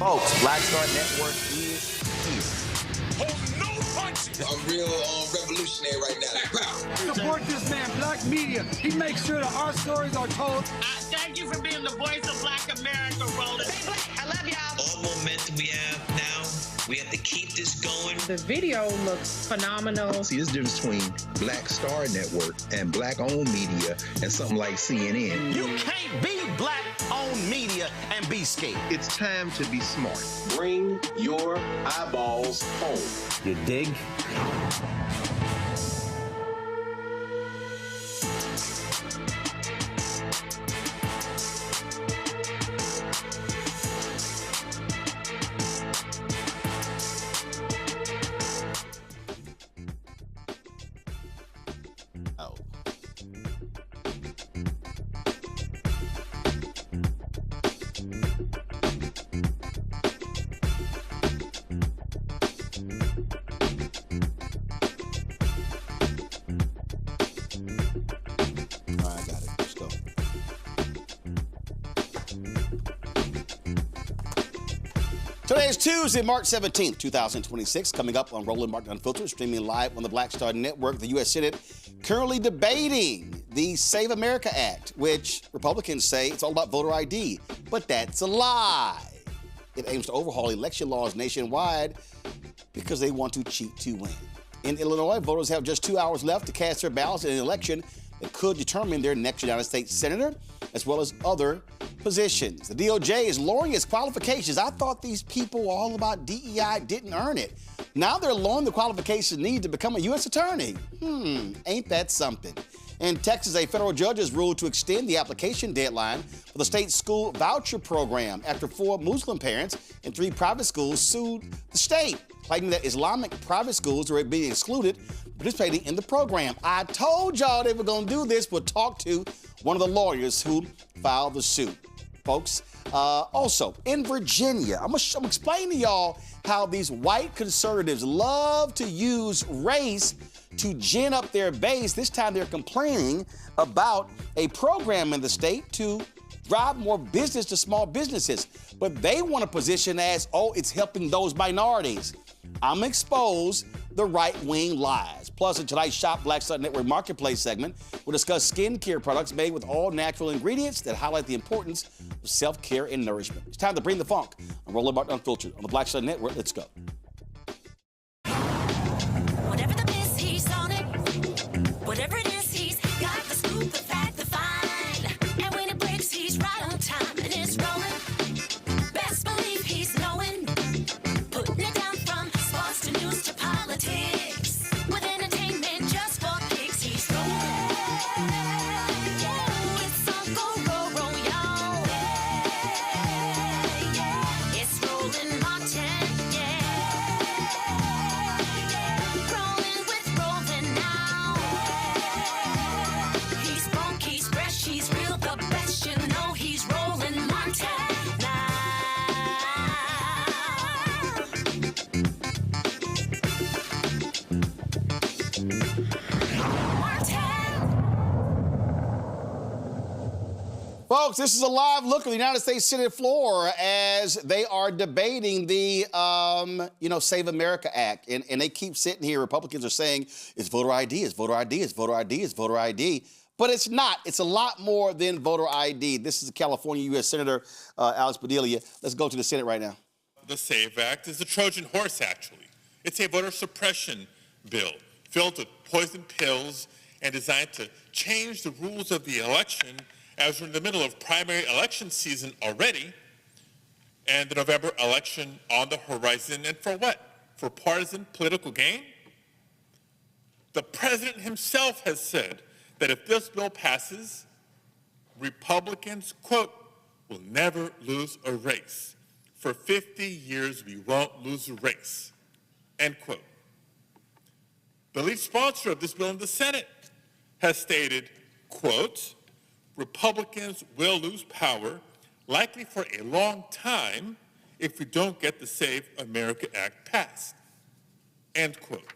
Folks, Black Star Network is here. Hold no punches. I'm real revolutionary right now. Support this man, Black Media. He makes sure that our stories are told. Thank you for being the voice of Black America, Roland. Stay black. I love y'all. All momentum we have now, we have to keep this going. The video looks phenomenal. See, there's a difference between Black Star Network and Black-owned media and something like CNN. You can't be Black-owned media and be scared. It's time to be smart. Bring your eyeballs home. You dig? Oh. All right, I got it. Let's go. Today is Tuesday, March 17th, 2026. Coming up on Roland Martin Unfiltered, streaming live on the Black Star Network. The U.S. Senate currently debating the Save America Act, which Republicans say it's all about voter ID. But that's a lie. It aims to overhaul election laws nationwide because they want to cheat to win. In Illinois, voters have just 2 hours left to cast their ballots in an election that could determine their next United States Senator, as well as other positions. The DOJ is lowering its qualifications. I thought these people were all about DEI, didn't earn it. Now they're lowering the qualifications needed to become a U.S. attorney. Ain't that something? In Texas, a federal judge has ruled to extend the application deadline for the state school voucher program after 4 Muslim parents in 3 private schools sued the state, claiming that Islamic private schools are being excluded participating in the program. I told y'all they were going to do this. We'll talk to one of the lawyers who filed the suit. Folks, also in Virginia, I'm gonna explain to y'all how these white conservatives love to use race to gin up their base. This time they're complaining about a program in the state to drive more business to small businesses. But they want to position as, oh, it's helping those minorities. I'm gonna expose the right-wing lies. Plus, in tonight's Shop Black Star Network Marketplace segment, we'll discuss skincare products made with all natural ingredients that highlight the importance of self-care and nourishment. It's time to bring the funk. I'm Roland Martin Unfiltered on the Black Star Network. Let's go. Whatever the piss, he's on it. Whatever it is, he's got the scoop, the fact, the find. And when it breaks, he's right on time and it's rolling. Best believe he's knowing. Putting it down from sports to news to politics. With entertainment just for kicks, he's rolling. Yeah, it's Uncle Roro, y'all. Yeah, it's Roland Martin, yeah. Rolling with Roland now. He's funky, he's fresh, he's real, the best, you know he's Roland Martin now. Folks, this is a live look at the United States Senate floor as they are debating the, Save America Act. And they keep sitting here. Republicans are saying it's voter ID, it's voter ID, it's voter ID, it's voter ID. But it's not. It's a lot more than voter ID. This is the California U.S. Senator Alex Padilla. Let's go to the Senate right now. The SAVE Act is a Trojan horse, actually. It's a voter suppression bill filled with poison pills and designed to change the rules of the election as we're in the middle of primary election season already and the November election on the horizon. And for what? For partisan political gain? The president himself has said that if this bill passes, Republicans, quote, will never lose a race. For 50 years, we won't lose a race, end quote. The lead sponsor of this bill in the Senate has stated, quote, Republicans will lose power, likely for a long time, if we don't get the Save America Act passed, end quote.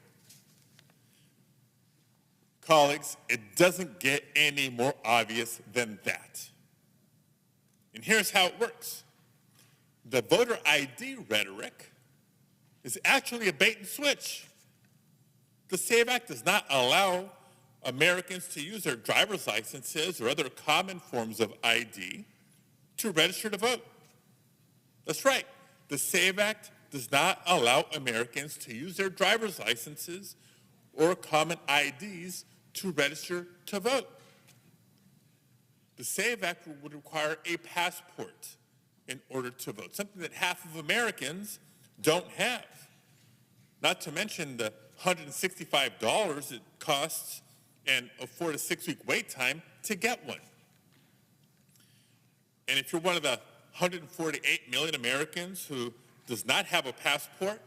Colleagues, it doesn't get any more obvious than that. And here's how it works. The voter ID rhetoric is actually a bait and switch. The SAVE Act does not allow Americans to use their driver's licenses or other common forms of ID to register to vote. That's right. The SAVE Act does not allow Americans to use their driver's licenses or common IDs to register to vote. The SAVE Act would require a passport in order to vote, something that half of Americans don't have. Not to mention the $165 it costs and a 4 to 6 week wait time to get one. And if you're one of the 148 million Americans who does not have a passport,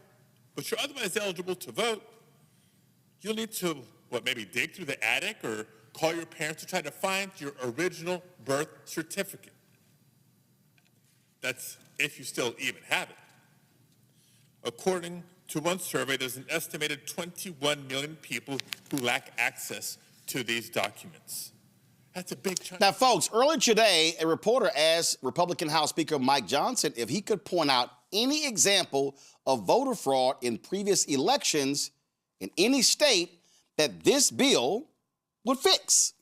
but you're otherwise eligible to vote, you'll need to, maybe dig through the attic or call your parents to try to find your original birth certificate. That's if you still even have it. According to one survey, there's an estimated 21 million people who lack access to these documents. That's a big chunk. Now, folks, earlier today, a reporter asked Republican House Speaker Mike Johnson if he could point out any example of voter fraud in previous elections in any state that this bill would fix.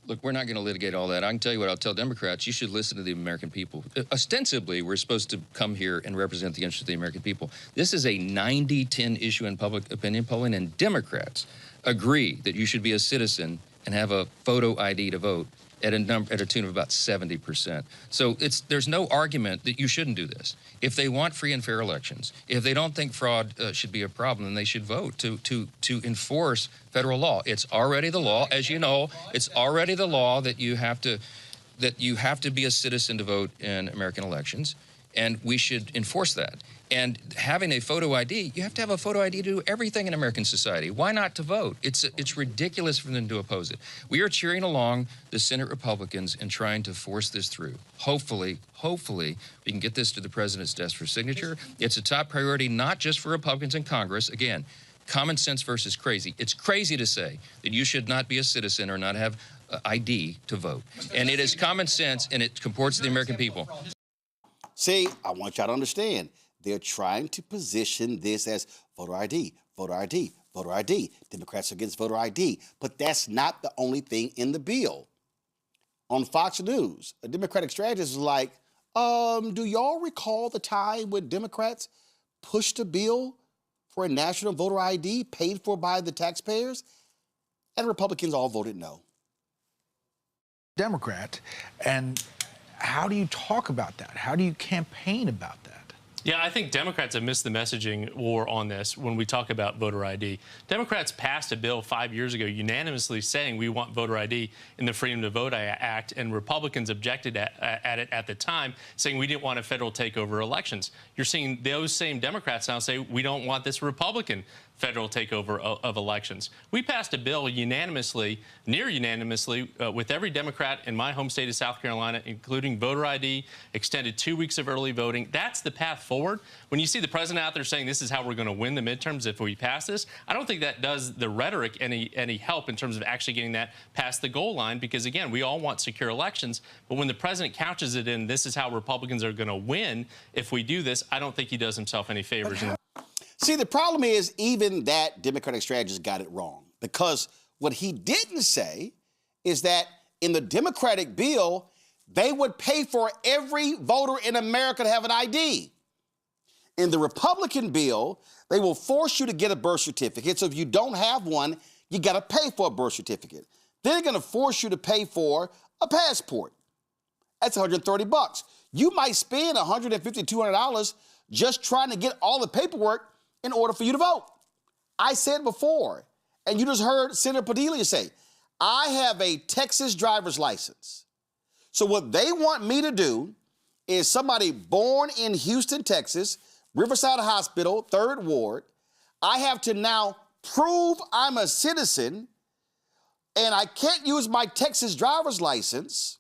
Look, we're not going to litigate all that. I can tell you what I'll tell Democrats. You should listen to the American people. Ostensibly, we're supposed to come here and represent the interests of the American people. This is a 90-10 issue in public opinion polling, and Democrats agree that you should be a citizen and have a photo ID to vote at a tune of about 70%. So there's no argument that you shouldn't do this. If they want free and fair elections, if they don't think fraud should be a problem, then they should vote to enforce federal law. It's already the law, as you know. It's already the law that you have to be a citizen to vote in American elections, and we should enforce that. And having a photo ID, you have to have a photo ID to do everything in American society. Why not to vote? It's ridiculous for them to oppose it. We are cheering along the Senate Republicans and trying to force this through. Hopefully, we can get this to the president's desk for signature. It's a top priority, not just for Republicans in Congress. Again, common sense versus crazy. It's crazy to say that you should not be a citizen or not have ID to vote. And it is common sense, and it comports the American people. See, I want y'all to understand. They're trying to position this as voter ID, voter ID, voter ID. Democrats are against voter ID. But that's not the only thing in the bill. On Fox News, a Democratic strategist was like, do y'all recall the time when Democrats pushed a bill for a national voter ID paid for by the taxpayers? And Republicans all voted no. Democrat, and how do you talk about that? How do you campaign about that? Yeah, I think Democrats have missed the messaging war on this when we talk about voter ID. Democrats passed a bill 5 years ago unanimously saying we want voter ID in the Freedom to Vote Act, and Republicans objected at it at the time, saying we didn't want a federal takeover elections. You're seeing those same Democrats now say we don't want this Republican federal takeover of elections. We passed a bill unanimously, near unanimously, with every Democrat in my home state of South Carolina, including voter ID, extended 2 weeks of early voting. That's the path forward. When you see the president out there saying this is how we're going to win the midterms if we pass this, I don't think that does the rhetoric any help in terms of actually getting that past the goal line, because, again, we all want secure elections. But when the president couches it in this is how Republicans are going to win if we do this, I don't think he does himself any favors. See, the problem is even that Democratic strategist got it wrong, because what he didn't say is that in the Democratic bill, they would pay for every voter in America to have an ID. In the Republican bill, they will force you to get a birth certificate. So if you don't have one, you got to pay for a birth certificate. Then they're going to force you to pay for a passport. That's $130. You might spend $150, $200 just trying to get all the paperwork in order for you to vote. I said before, and you just heard Senator Padilla say, I have a Texas driver's license. So what they want me to do is somebody born in Houston, Texas, Riverside Hospital, 3rd Ward, I have to now prove I'm a citizen, and I can't use my Texas driver's license.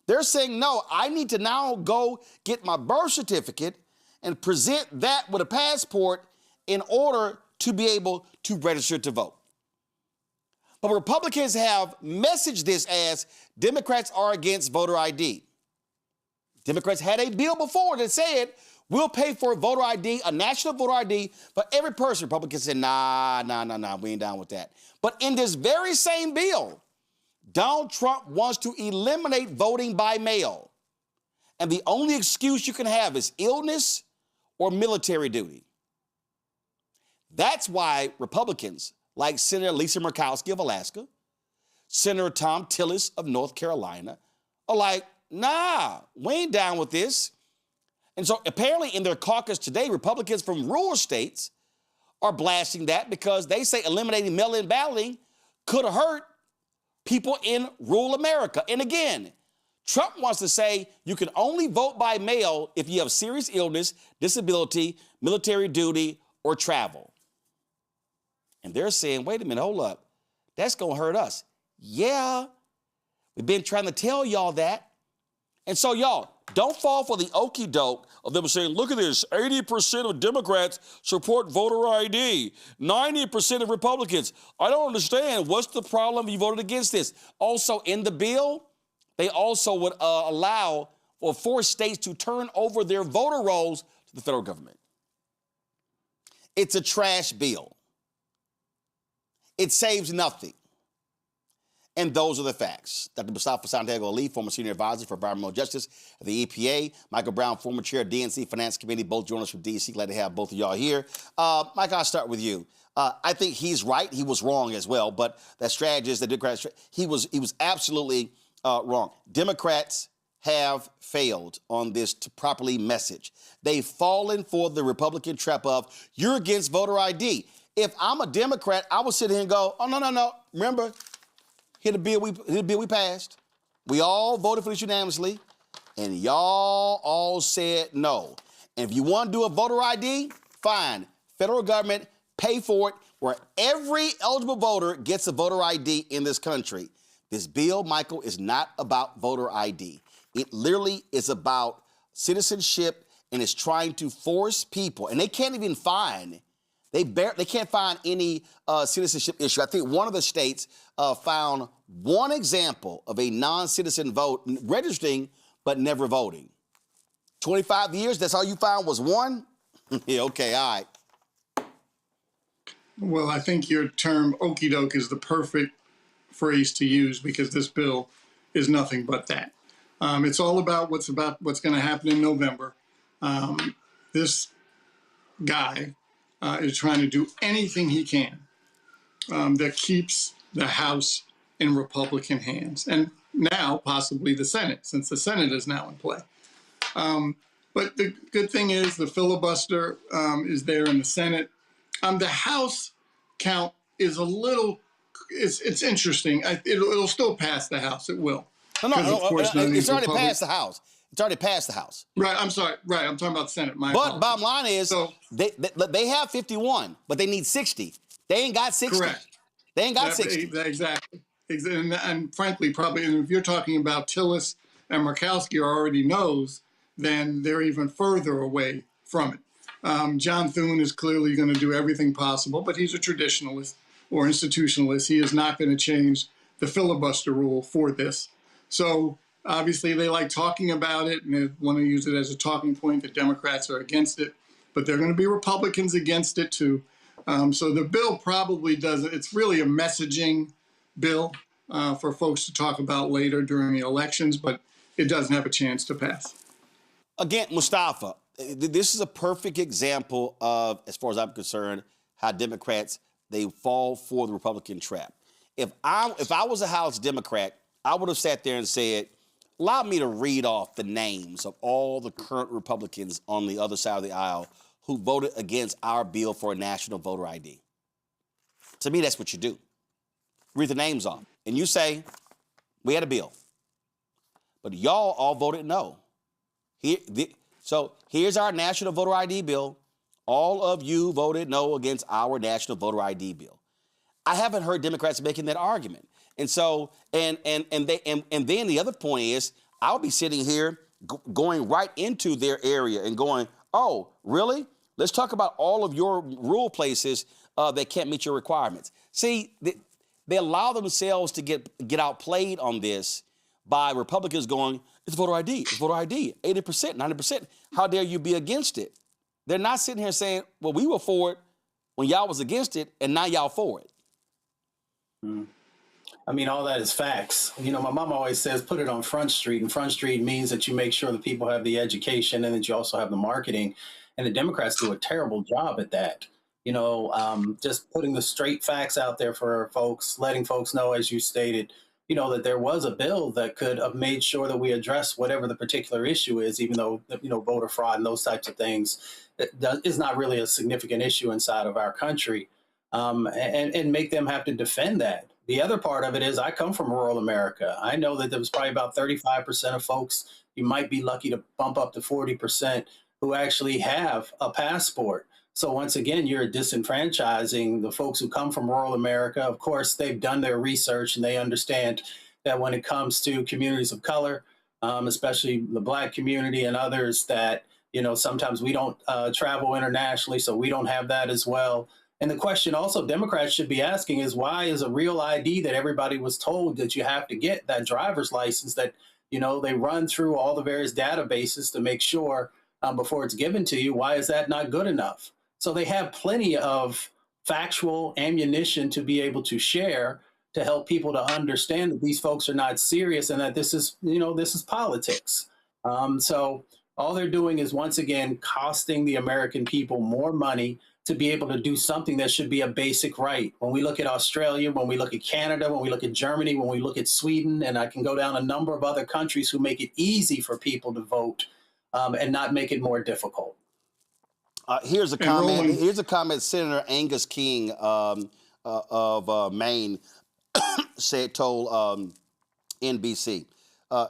They're saying, no, I need to now go get my birth certificate and present that with a passport in order to be able to register to vote. But Republicans have messaged this as Democrats are against voter ID. Democrats had a bill before that said, we'll pay for voter ID, a national voter ID for every person. Republicans said, nah, we ain't down with that. But in this very same bill, Donald Trump wants to eliminate voting by mail. And the only excuse you can have is illness or military duty. That's why Republicans like Senator Lisa Murkowski of Alaska, Senator Tom Tillis of North Carolina are like, nah, we ain't down with this. And so apparently in their caucus today, Republicans from rural states are blasting that because they say eliminating mail-in balloting could hurt people in rural America. And again, Trump wants to say you can only vote by mail if you have serious illness, disability, military duty, or travel. And they're saying, wait a minute, hold up. That's going to hurt us. Yeah, we've been trying to tell y'all that. And so, y'all, don't fall for the okie doke of them saying, look at this, 80% of Democrats support voter ID, 90% of Republicans. I don't understand. What's the problem if you voted against this? Also, in the bill, they also would allow or force states to turn over their voter rolls to the federal government. It's a trash bill. It saves nothing. And those are the facts. Dr. Mustafa Santiago Ali, former senior advisor for environmental justice at the EPA. Michael Brown, former chair of DNC Finance Committee, both journalists from D.C. Glad to have both of y'all here. Mike, I'll start with you. I think he's right. He was wrong as well. But that strategist, the Democrats, he was absolutely wrong. Democrats have failed on this to properly message. They've fallen for the Republican trap of, you're against voter ID. If I'm a Democrat, I would sit here and go, oh, no. Remember, here's the bill we passed. We all voted for this unanimously, and y'all all said no. And if you want to do a voter ID, fine. Federal government, pay for it, where every eligible voter gets a voter ID in this country. This bill, Michael, is not about voter ID. It literally is about citizenship, and it's trying to force people, and they can't even find They can't find any citizenship issue. I think one of the states found one example of a non-citizen vote registering but never voting. 25 years, that's all you found was one? Yeah, okay, all right. Well, I think your term okie doke is the perfect phrase to use because this bill is nothing but that. It's all about what's going to happen in November. This guy is trying to do anything he can that keeps the House in Republican hands, and now possibly the Senate, since the Senate is now in play. But the good thing is the filibuster is there in the Senate. The House count is a little, it's interesting. It'll still pass the House. It will. No, it's already passed the House. It's already passed the House. Right, I'm sorry. Right, I'm talking about the Senate. But bottom line is, they have 51, but they need 60. They ain't got 60. Correct. They ain't got 60. Exactly. And frankly, probably, if you're talking about Tillis and Murkowski already knows, then they're even further away from it. John Thune is clearly going to do everything possible, but he's a traditionalist or institutionalist. He is not going to change the filibuster rule for this. So obviously they like talking about it and they want to use it as a talking point. The Democrats are against it, but they're going to be Republicans against it too. So the bill probably doesn't, it's really a messaging bill for folks to talk about later during the elections, but it doesn't have a chance to pass. Again, Mustafa, this is a perfect example of, as far as I'm concerned, how Democrats, they fall for the Republican trap. If I was a House Democrat, I would have sat there and said, allow me to read off the names of all the current Republicans on the other side of the aisle who voted against our bill for a national voter ID. To me, that's what you do. Read the names off. And you say, we had a bill. But y'all all voted no. So here's our national voter ID bill. All of you voted no against our national voter ID bill. I haven't heard Democrats making that argument. And so, and then the other point is, I'll be sitting here going right into their area and going, oh, really? Let's talk about all of your rural places that can't meet your requirements. See, they allow themselves to get outplayed on this by Republicans going, It's voter ID. It's voter ID. 80%, 90%. How dare you be against it? They're not sitting here saying, well, we were for it when y'all was against it, and now y'all for it. I mean, all that is facts. You know, my mom always says, put it on Front Street. And Front Street means that you make sure that people have the education and that you also have the marketing. And the Democrats do a terrible job at that. You know, just putting the straight facts out there for folks, letting folks know, as you stated, you know, that there was a bill that could have made sure that we address whatever the particular issue is, even though, you know, voter fraud and those types of things is not really a significant issue inside of our country, and make them have to defend that. The other part of it is I come from rural America. I know that there was probably about 35% of folks, you might be lucky to bump up to 40%, who actually have a passport. So once again, you're disenfranchising the folks who come from rural America. Of course, they've done their research and they understand that when it comes to communities of color, especially the Black community and others, that, you know, sometimes we don't travel internationally, so we don't have that as well. And the question also Democrats should be asking is, why is a real ID that everybody was told that you have to get, that driver's license that, you know, they run through all the various databases to make sure before it's given to you, why is that not good enough? So they have plenty of factual ammunition to be able to share to help people to understand that these folks are not serious and that this is, you know, this is politics. So all they're doing is, once again, costing the American people more money to be able to do something that should be a basic right. When we look at Australia, when we look at Canada, when we look at Germany, when we look at Sweden, and I can go down a number of other countries who make it easy for people to vote and not make it more difficult. Here's a comment. Here's a comment. Senator Angus King of Maine told NBC.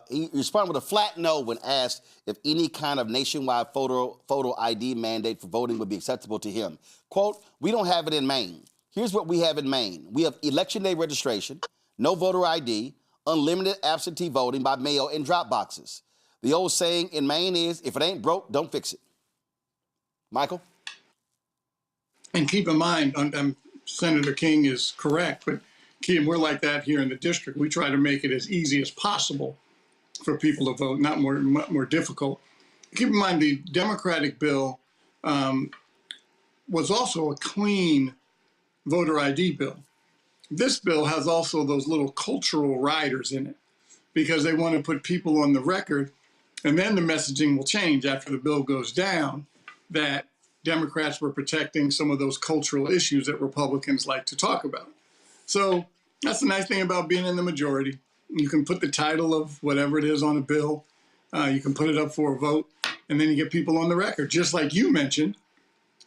He responded with a flat no when asked if any kind of nationwide photo ID mandate for voting would be acceptable to him. Quote, "We don't have it in Maine. Here's what we have in Maine. We have election day registration, no voter ID, unlimited absentee voting by mail in drop boxes. The old saying in Maine is, if it ain't broke, don't fix it." Michael? And keep in mind, Senator King is correct, but Kim, we're like that here in the district. We try to make it as easy as possible for people to vote, not more difficult. Keep in mind, the Democratic bill was also a clean voter ID bill. This bill has also those little cultural riders in it because they want to put people on the record, and then the messaging will change after the bill goes down, that Democrats were protecting some of those cultural issues that Republicans like to talk about. So that's the nice thing about being in the majority. You can put the title of whatever it is on a bill. You can put it up for a vote, and then you get people on the record. Just like you mentioned,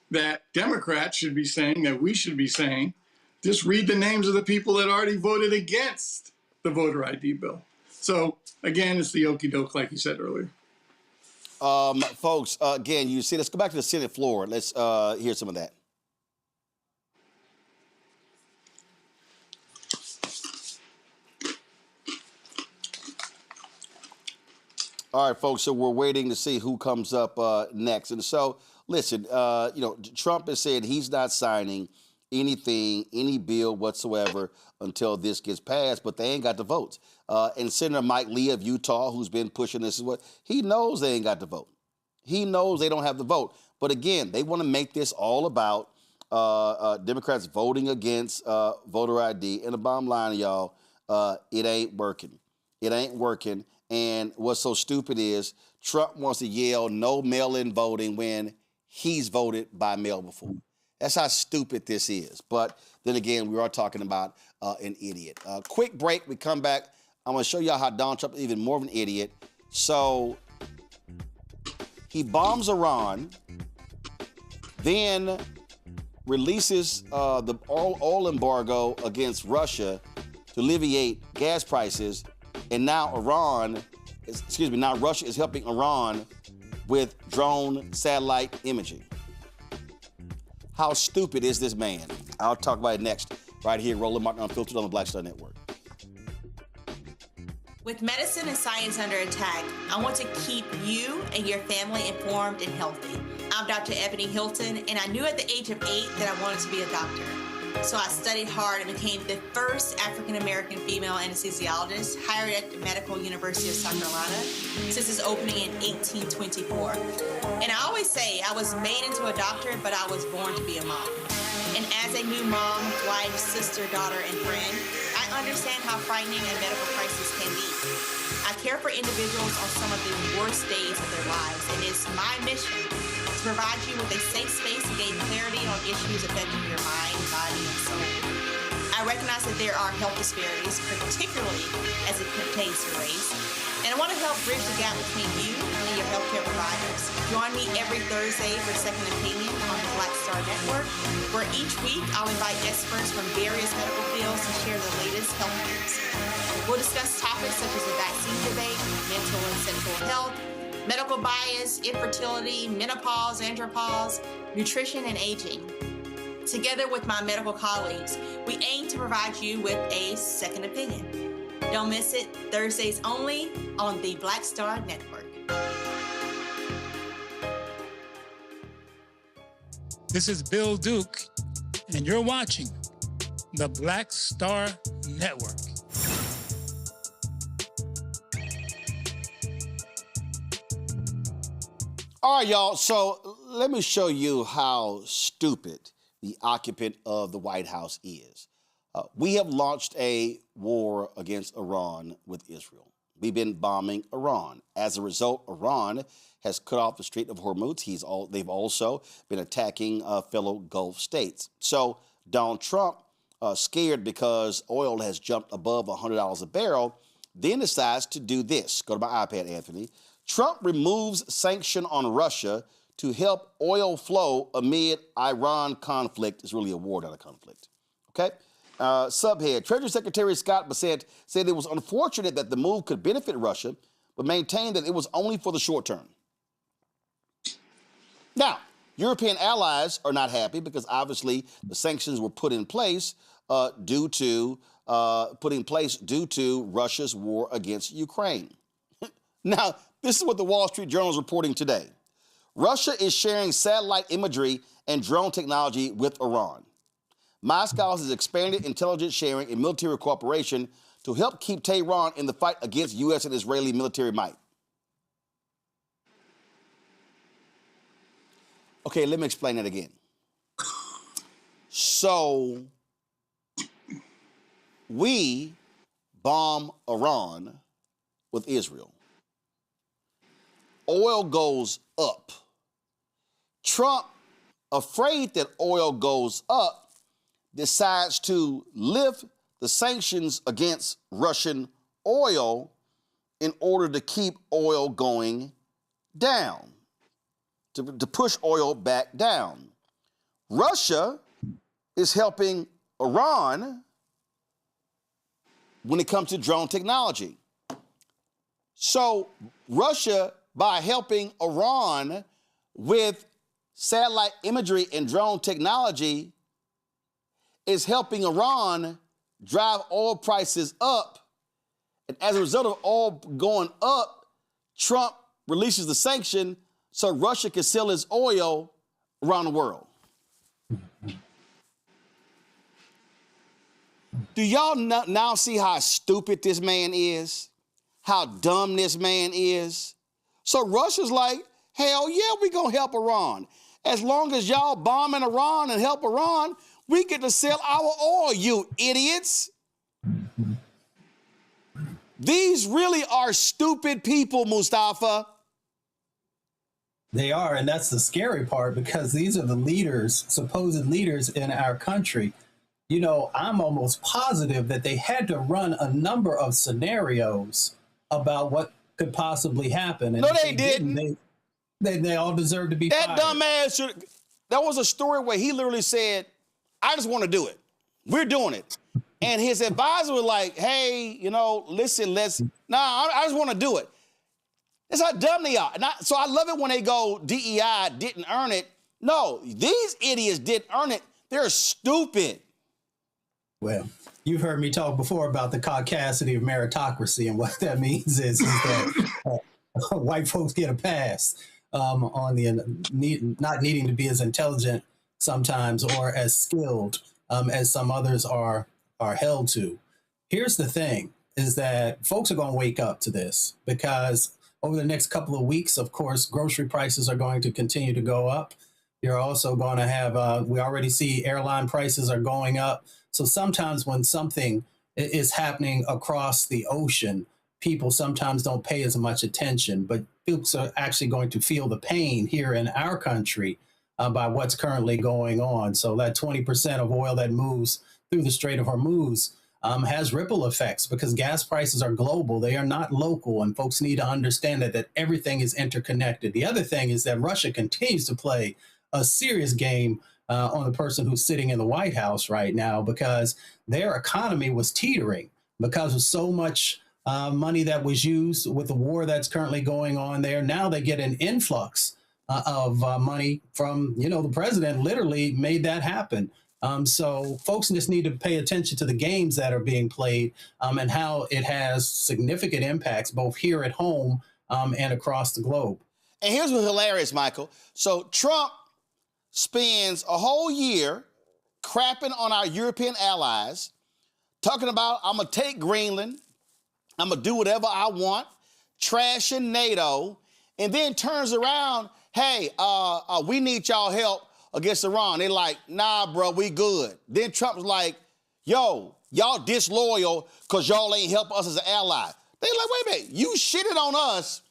that Democrats should be saying, that we should be saying, just read the names of the people that already voted against the voter ID bill. So again, it's the okie doke, like you said earlier. Folks, again, you see, let's go back to the Senate floor. Let's hear some of that. All right, folks, so we're waiting to see who comes up next. And so, listen, you know, Trump has said he's not signing anything, any bill whatsoever until this gets passed, but they ain't got the votes. And Senator Mike Lee of Utah, who's been pushing this, he knows they ain't got the vote. He knows they don't have the vote. But again, they want to make this all about Democrats voting against voter ID. And the bottom line, y'all, it ain't working. It ain't working. And what's so stupid is Trump wants to yell no mail-in voting when he's voted by mail before. That's how stupid this is. But then again, we are talking about an idiot. Quick break. We come back. I'm going to show y'all how Donald Trump is even more of an idiot. So he bombs Iran, then releases the oil embargo against Russia to alleviate gas prices. And now now Russia is helping Iran with drone satellite imaging. How stupid is this man? I'll talk about it next, right here, Roland Martin Unfiltered on the Black Star Network. With medicine and science under attack, I want to keep you and your family informed and healthy. I'm Dr. Ebony Hilton, and I knew at the age of 8 that I wanted to be a doctor. So I studied hard and became the first African-American female anesthesiologist hired at the Medical University of South Carolina since its opening in 1824. And I always say I was made into a doctor, but I was born to be a mom. And as a new mom, wife, sister, daughter, and friend, I understand how frightening a medical crisis can be. I care for individuals on some of the worst days of their lives, and it's my mission to provide you with a safe space to gain clarity on issues affecting your mind, body, and soul. I recognize that there are health disparities, particularly as it pertains to race, and I want to help bridge the gap between you and your healthcare providers. Join me every Thursday for Second Opinion on the Black Star Network, where each week I'll invite experts from various medical fields to share the latest health news. We'll discuss topics such as the vaccine debate, mental and sexual health, medical bias, infertility, menopause, andropause, nutrition, and aging. Together with my medical colleagues, we aim to provide you with a second opinion. Don't miss it, Thursdays only on the Black Star Network. This is Bill Duke, and you're watching the Black Star Network. All right, y'all. So let me show you how stupid the occupant of the White House is. We have launched a war against Iran with Israel. We've been bombing Iran. As a result, Iran has cut off the Strait of Hormuz. They've also been attacking fellow Gulf states. So Donald Trump, scared because oil has jumped above $100 a barrel, then decides to do this. Go to my iPad, Anthony. Trump removes sanction on Russia to help oil flow amid Iran conflict. It's really a war, not a conflict. Okay? Subhead, Treasury Secretary Scott Bessent said it was unfortunate that the move could benefit Russia, but maintained that it was only for the short term. Now, European allies are not happy because obviously the sanctions were put in place due to Russia's war against Ukraine. Now, this is what the Wall Street Journal is reporting today. Russia is sharing satellite imagery and drone technology with Iran. Moscow has expanded intelligence sharing and military cooperation to help keep Tehran in the fight against U.S. and Israeli military might. Okay, let me explain that again. So, we bomb Iran with Israel. Oil goes up. Trump, afraid that oil goes up, decides to lift the sanctions against Russian oil in order to keep oil going down, to push oil back down. Russia is helping Iran when it comes to drone technology. So Russia, by helping Iran with satellite imagery and drone technology, is helping Iran drive oil prices up. And as a result of oil going up, Trump releases the sanction so Russia can sell its oil around the world. Do y'all now see how stupid this man is? How dumb this man is? So Russia's like, hell yeah, we gonna help Iran. As long as y'all bombing Iran and help Iran, we get to sell our oil, you idiots. These really are stupid people, Mustafa. They are, and that's the scary part, because these are the leaders, supposed leaders in our country. You know, I'm almost positive that they had to run a number of scenarios about what could possibly happen. And no, they didn't. They all deserve to be fired. That dumbass, that was a story where he literally said, I just want to do it. We're doing it. And his advisor was like, hey, you know, listen, I just want to do it. That's how dumb they are. So I love it when they go, DEI didn't earn it. No, these idiots didn't earn it. They're stupid. Well, you've heard me talk before about the caucasity of meritocracy, and what that means is that white folks get a pass on the not needing to be as intelligent sometimes or as skilled as some others are held to. Here's the thing, is that folks are going to wake up to this, because over the next couple of weeks, of course, grocery prices are going to continue to go up. You're also going to have, we already see airline prices are going up. So sometimes when something is happening across the ocean, people sometimes don't pay as much attention, but folks are actually going to feel the pain here in our country by what's currently going on. So that 20% of oil that moves through the Strait of Hormuz has ripple effects, because gas prices are global. They are not local, and folks need to understand that everything is interconnected. The other thing is that Russia continues to play a serious game on the person who's sitting in the White House right now, because their economy was teetering because of so much money that was used with the war that's currently going on there. Now they get an influx of money from, the president literally made that happen. So folks just need to pay attention to the games that are being played and how it has significant impacts both here at home and across the globe. And here's what's hilarious, Michael. So Trump spends a whole year crapping on our European allies, talking about, I'm going to take Greenland, I'm going to do whatever I want, trashing NATO, and then turns around, hey, we need y'all help against Iran. They're like, nah, bro, we good. Then Trump's like, yo, y'all disloyal because y'all ain't help us as an ally. They're like, wait a minute, you shitted on us,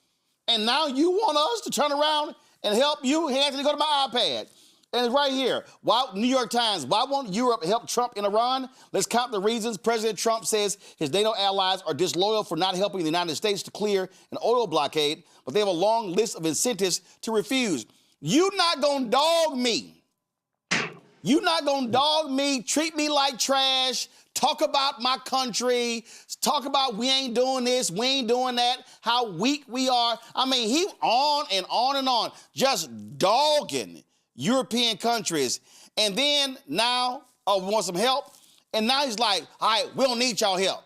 and now you want us to turn around and help you? Hey, Anthony, go to my iPad. And it's right here. Why, New York Times, why won't Europe help Trump in Iran? Let's count the reasons. President Trump says his NATO allies are disloyal for not helping the United States to clear an oil blockade, but they have a long list of incentives to refuse. You not gonna dog me. You not gonna dog me, treat me like trash, talk about my country, talk about we ain't doing this, we ain't doing that, how weak we are. I mean, he on and on and on, just dogging European countries. And then now, we want some help. And now he's like, all right, we don't need y'all help.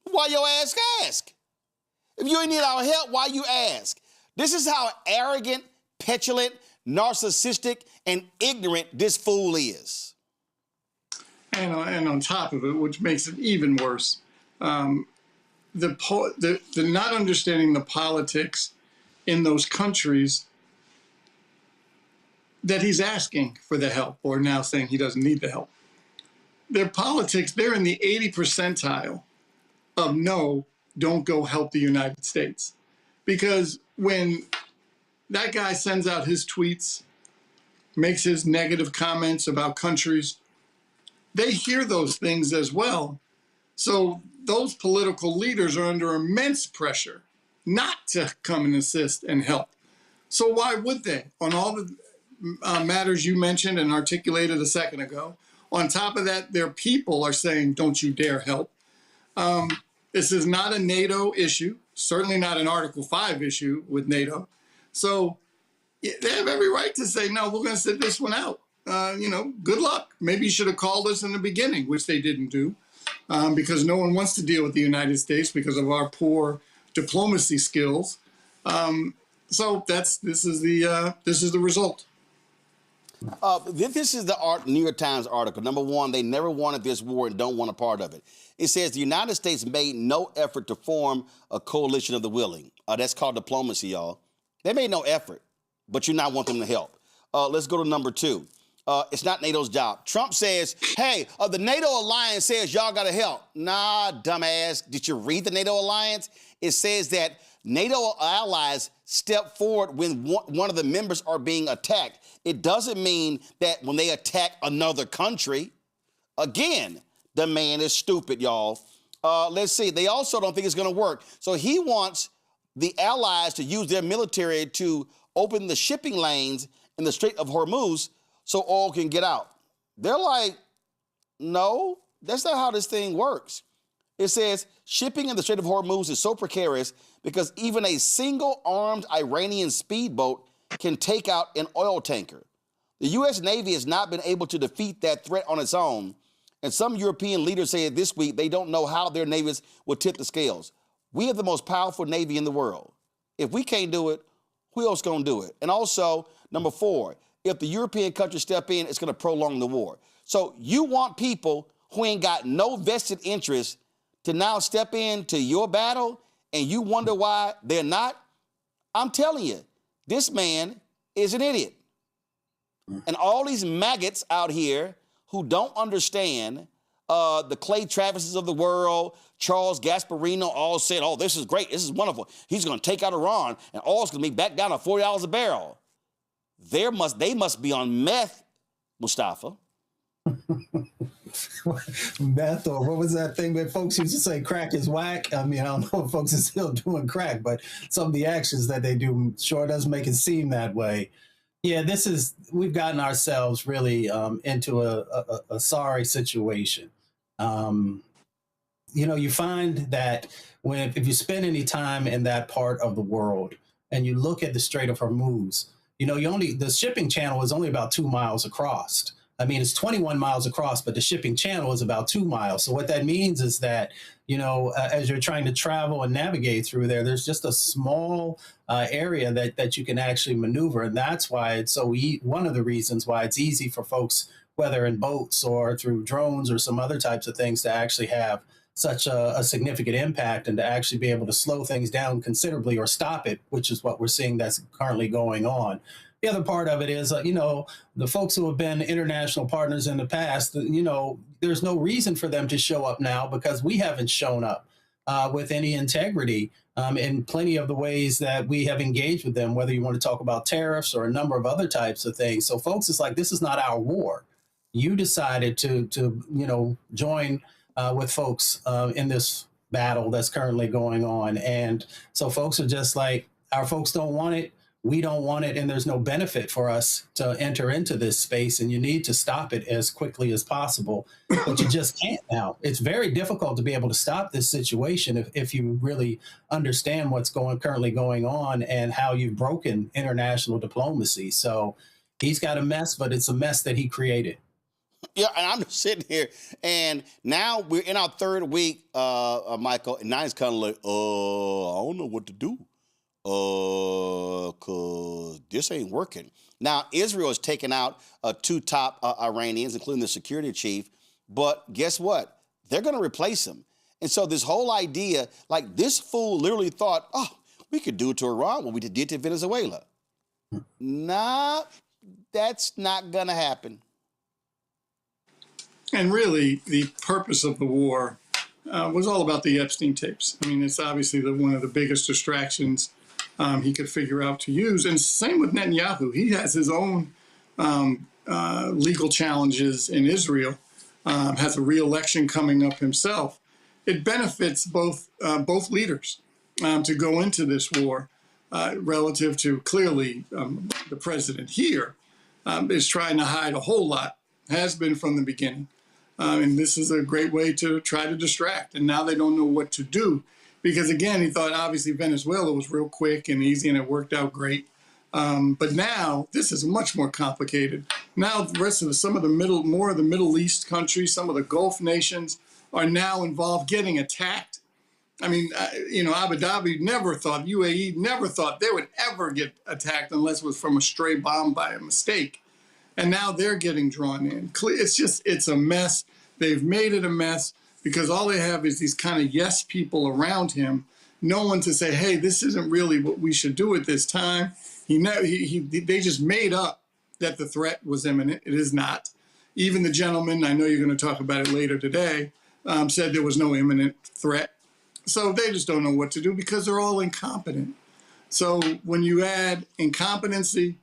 Why your ass ask? If you ain't need our help, why you ask? This is how arrogant, petulant, narcissistic, and ignorant this fool is. And on top of it, which makes it even worse, the not understanding the politics in those countries that he's asking for the help, or now saying he doesn't need the help. Their politics, they're in the 80th percentile of no, don't go help the United States. Because when that guy sends out his tweets, makes his negative comments about countries, they hear those things as well. So those political leaders are under immense pressure not to come and assist and help. So why would they? On all the matters you mentioned and articulated a second ago, on top of that, their people are saying, don't you dare help. This is not a NATO issue, certainly not an Article 5 issue with NATO. So they have every right to say, no, we're going to sit this one out. Good luck. Maybe you should have called us in the beginning, which they didn't do, because no one wants to deal with the United States because of our poor diplomacy skills. So this is the result. This is the New York Times article. Number one, they never wanted this war and don't want a part of it. It says the United States made no effort to form a coalition of the willing. That's called diplomacy, y'all. They made no effort, but you now want them to help. Let's go to number two. It's not NATO's job. Trump says, hey, the NATO alliance says y'all got to help. Nah, dumbass. Did you read the NATO alliance? It says that NATO allies step forward when one of the members are being attacked. It doesn't mean that when they attack another country. Again, the man is stupid, y'all. Let's see. They also don't think it's going to work. So he wants the allies to use their military to open the shipping lanes in the Strait of Hormuz so oil can get out. They're like, no, that's not how this thing works. It says shipping in the Strait of Hormuz is so precarious because even a single armed Iranian speedboat can take out an oil tanker. The U.S. Navy has not been able to defeat that threat on its own, and some European leaders say this week they don't know how their navies will tip the scales. We have the most powerful Navy in the world. If we can't do it, who else gonna do it? And also, number four, if the European countries step in, it's gonna prolong the war. So you want people who ain't got no vested interest to now step into your battle, and you wonder why they're not? I'm telling you, this man is an idiot. And all these maggots out here who don't understand the Clay Travises of the world, Charles Gasparino, all said, oh, this is great, this is wonderful. He's going to take out Iran, and oil's going to be back down to $40 a barrel. They must be on meth, Mustafa. Meth, or what was that thing that folks used to say, crack is whack? I mean, I don't know if folks are still doing crack, but some of the actions that they do sure does make it seem that way. Yeah, we've gotten ourselves really into a sorry situation. You find that if you spend any time in that part of the world and you look at the Strait of Hormuz, the shipping channel is only about 2 miles across. I mean, it's 21 miles across, but the shipping channel is about 2 miles. So what that means is that, as you're trying to travel and navigate through there, there's just a small area that you can actually maneuver. And that's why it's one of the reasons why it's easy for folks, whether in boats or through drones or some other types of things, to actually have such a significant impact and to actually be able to slow things down considerably or stop it, which is what we're seeing that's currently going on. The other part of it is, the folks who have been international partners in the past, there's no reason for them to show up now because we haven't shown up with any integrity in plenty of the ways that we have engaged with them, whether you want to talk about tariffs or a number of other types of things. So folks, it's like, this is not our war. You decided to join with folks in this battle that's currently going on. And so folks are just like, our folks don't want it. We don't want it, and there's no benefit for us to enter into this space, and you need to stop it as quickly as possible, but you just can't now. It's very difficult to be able to stop this situation if you really understand what's currently going on and how you've broken international diplomacy. So he's got a mess, but it's a mess that he created. Yeah, and I'm just sitting here, and now we're in our third week, Michael, and now it's kind of like, I don't know what to do. Cause this ain't working. Now, Israel has taken out 2 top Iranians, including the security chief, but guess what? They're going to replace him. And so this whole idea, like this fool literally thought, oh, we could do it to Iran what we did to Venezuela. Nah, that's not going to happen. And really, the purpose of the war was all about the Epstein tapes. I mean, it's obviously one of the biggest distractions he could figure out to use. And same with Netanyahu. He has his own legal challenges in Israel, has a re-election coming up himself. It benefits both leaders to go into this war relative to clearly the president here is trying to hide a whole lot, has been from the beginning. And this is a great way to try to distract. And now they don't know what to do. Because again, he thought obviously Venezuela was real quick and easy and it worked out great. But now this is much more complicated. Now the rest of more of the Middle East countries, some of the Gulf nations are now involved getting attacked. I mean, Abu Dhabi UAE never thought they would ever get attacked unless it was from a stray bomb by a mistake. And now they're getting drawn in. It's a mess. They've made it a mess. Because all they have is these kind of yes people around him, no one to say, hey, this isn't really what we should do at this time. They just made up that the threat was imminent. It is not. Even the gentleman, I know you're going to talk about it later today, said there was no imminent threat. So they just don't know what to do because they're all incompetent. So when you add incompetency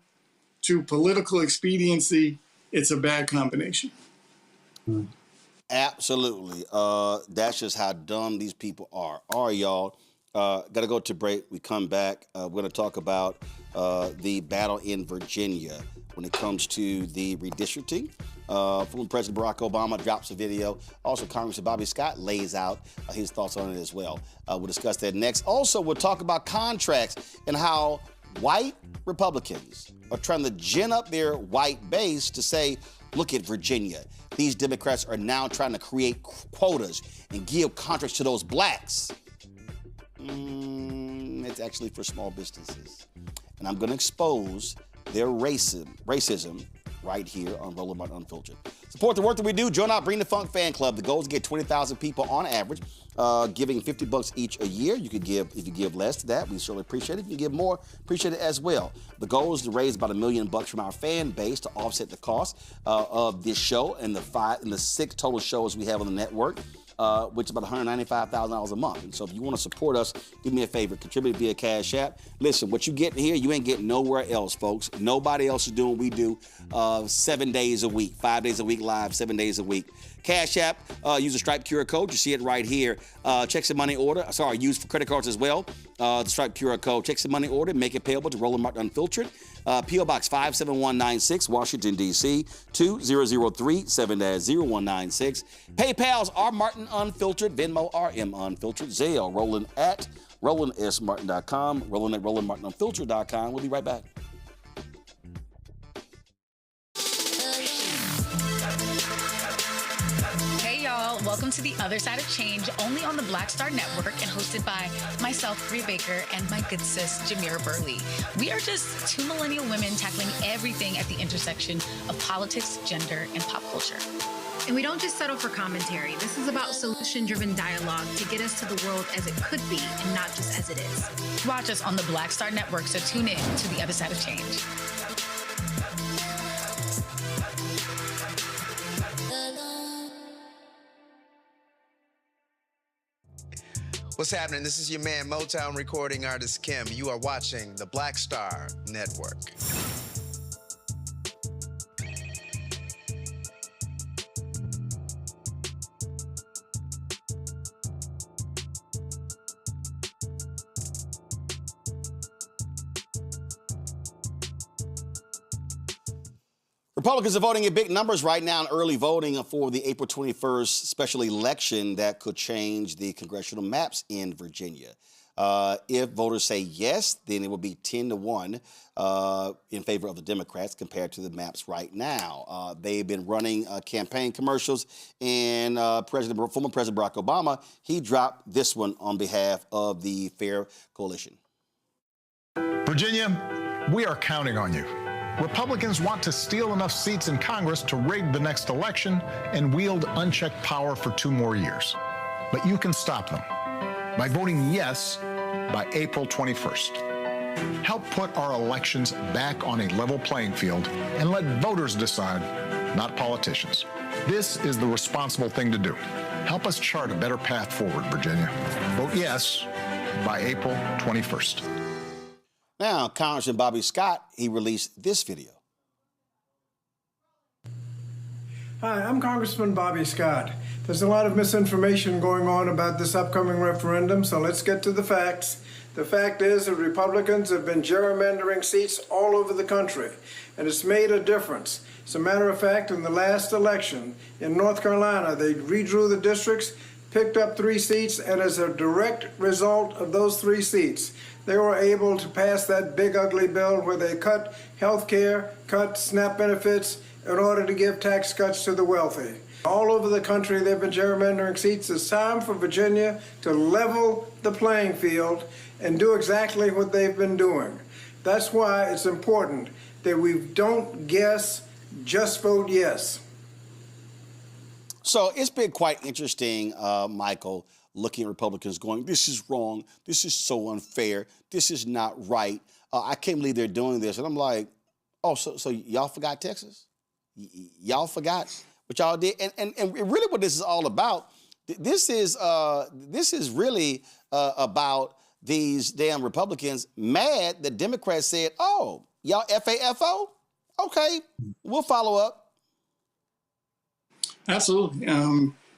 to political expediency, it's a bad combination. Absolutely. That's just how dumb these people are. All right, y'all. Got to go to break. We come back. We're going to talk about the battle in Virginia when it comes to the redistricting. Former President Barack Obama drops a video. Also, Congressman Bobby Scott lays out his thoughts on it as well. We'll discuss that next. Also, we'll talk about contracts and how white Republicans are trying to gin up their white base to say, look at Virginia. These Democrats are now trying to create quotas and give contracts to those blacks. It's actually for small businesses. And I'm going to expose their racism right here on Roland Martin Unfiltered. Support the work that we do. Join our Bring the Funk fan club. The goal is to get 20,000 people on average, giving $50 each a year. You could give, if you give less to that, we certainly appreciate it. If you give more, appreciate it as well. The goal is to raise about $1 million from our fan base to offset the cost of this show and the 6 total shows we have on the network. Which is about $195,000 a month. And so if you want to support us, do me a favor, contribute via Cash App. Listen, what you get here, you ain't getting nowhere else, folks. Nobody else is doing what we do 7 days a week, 5 days a week live, 7 days a week. Cash App, use the Stripe QR code. You see it right here. Check some money order. Sorry, use for credit cards as well. The Stripe QR code. Check some money order. Make it payable to Roland Martin Unfiltered. P.O. Box 57196, Washington, D.C. 2003 7-0196. PayPal's R Martin Unfiltered. Venmo RM Unfiltered. Zelle Roland at RolandSMartin.com. Roland at RolandMartinUnfiltered.com. We'll be right back. Welcome to The Other Side of Change, only on the Black Star Network and hosted by myself, Bria Baker, and my good sis, Jamira Burley. We are just 2 millennial women tackling everything at the intersection of politics, gender, and pop culture. And we don't just settle for commentary. This is about solution-driven dialogue to get us to the world as it could be and not just as it is. Watch us on the Black Star Network, so tune in to The Other Side of Change. What's happening? This is your man, Motown recording artist Kim. You are watching the Black Star Network. Republicans are voting in big numbers right now in early voting for the April 21st special election that could change the congressional maps in Virginia. If voters say yes, then it will be 10-1 in favor of the Democrats compared to the maps right now. They've been running campaign commercials, and former President Barack Obama, he dropped this one on behalf of the Fair Coalition. Virginia, we are counting on you. Republicans want to steal enough seats in Congress to rig the next election and wield unchecked power for 2 more years. But you can stop them by voting yes by April 21st. Help put our elections back on a level playing field and let voters decide, not politicians. This is the responsible thing to do. Help us chart a better path forward, Virginia. Vote yes by April 21st. Now, Congressman Bobby Scott, he released this video. Hi, I'm Congressman Bobby Scott. There's a lot of misinformation going on about this upcoming referendum, so let's get to the facts. The fact is that Republicans have been gerrymandering seats all over the country, and it's made a difference. As a matter of fact, in the last election in North Carolina, they redrew the districts, picked up 3 seats, and as a direct result of those 3 seats, they were able to pass that big ugly bill where they cut health care, cut SNAP benefits in order to give tax cuts to the wealthy. All over the country, they've been gerrymandering seats. It's time for Virginia to level the playing field and do exactly what they've been doing. That's why it's important that we don't guess, just vote yes. So it's been quite interesting, Michael, looking at Republicans going, this is wrong, this is so unfair, this is not right. I can't believe they're doing this. And I'm like, oh, so y'all forgot Texas? Y'all forgot what y'all did? And really what this is all about, this is really about these damn Republicans mad that Democrats said, oh, y'all FAFO? Okay, we'll follow up. Absolutely.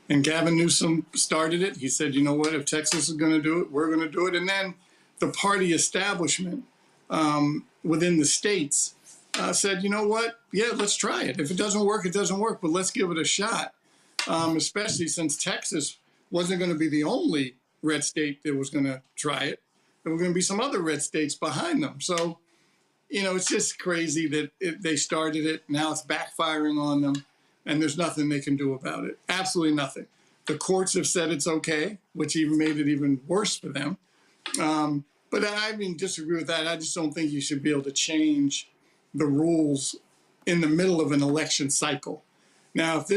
And Gavin Newsom started it. He said, you know what, if Texas is going to do it, we're going to do it. And then the party establishment within the states said, you know what, yeah, let's try it. If it doesn't work, it doesn't work, but let's give it a shot, especially since Texas wasn't going to be the only red state that was going to try it. There were going to be some other red states behind them. So, you know, it's just crazy that they started it. Now it's backfiring on them. And there's nothing they can do about it. Absolutely nothing. The courts have said it's okay, which even made it even worse for them. But I disagree with that. I just don't think you should be able to change the rules in the middle of an election cycle. Now, for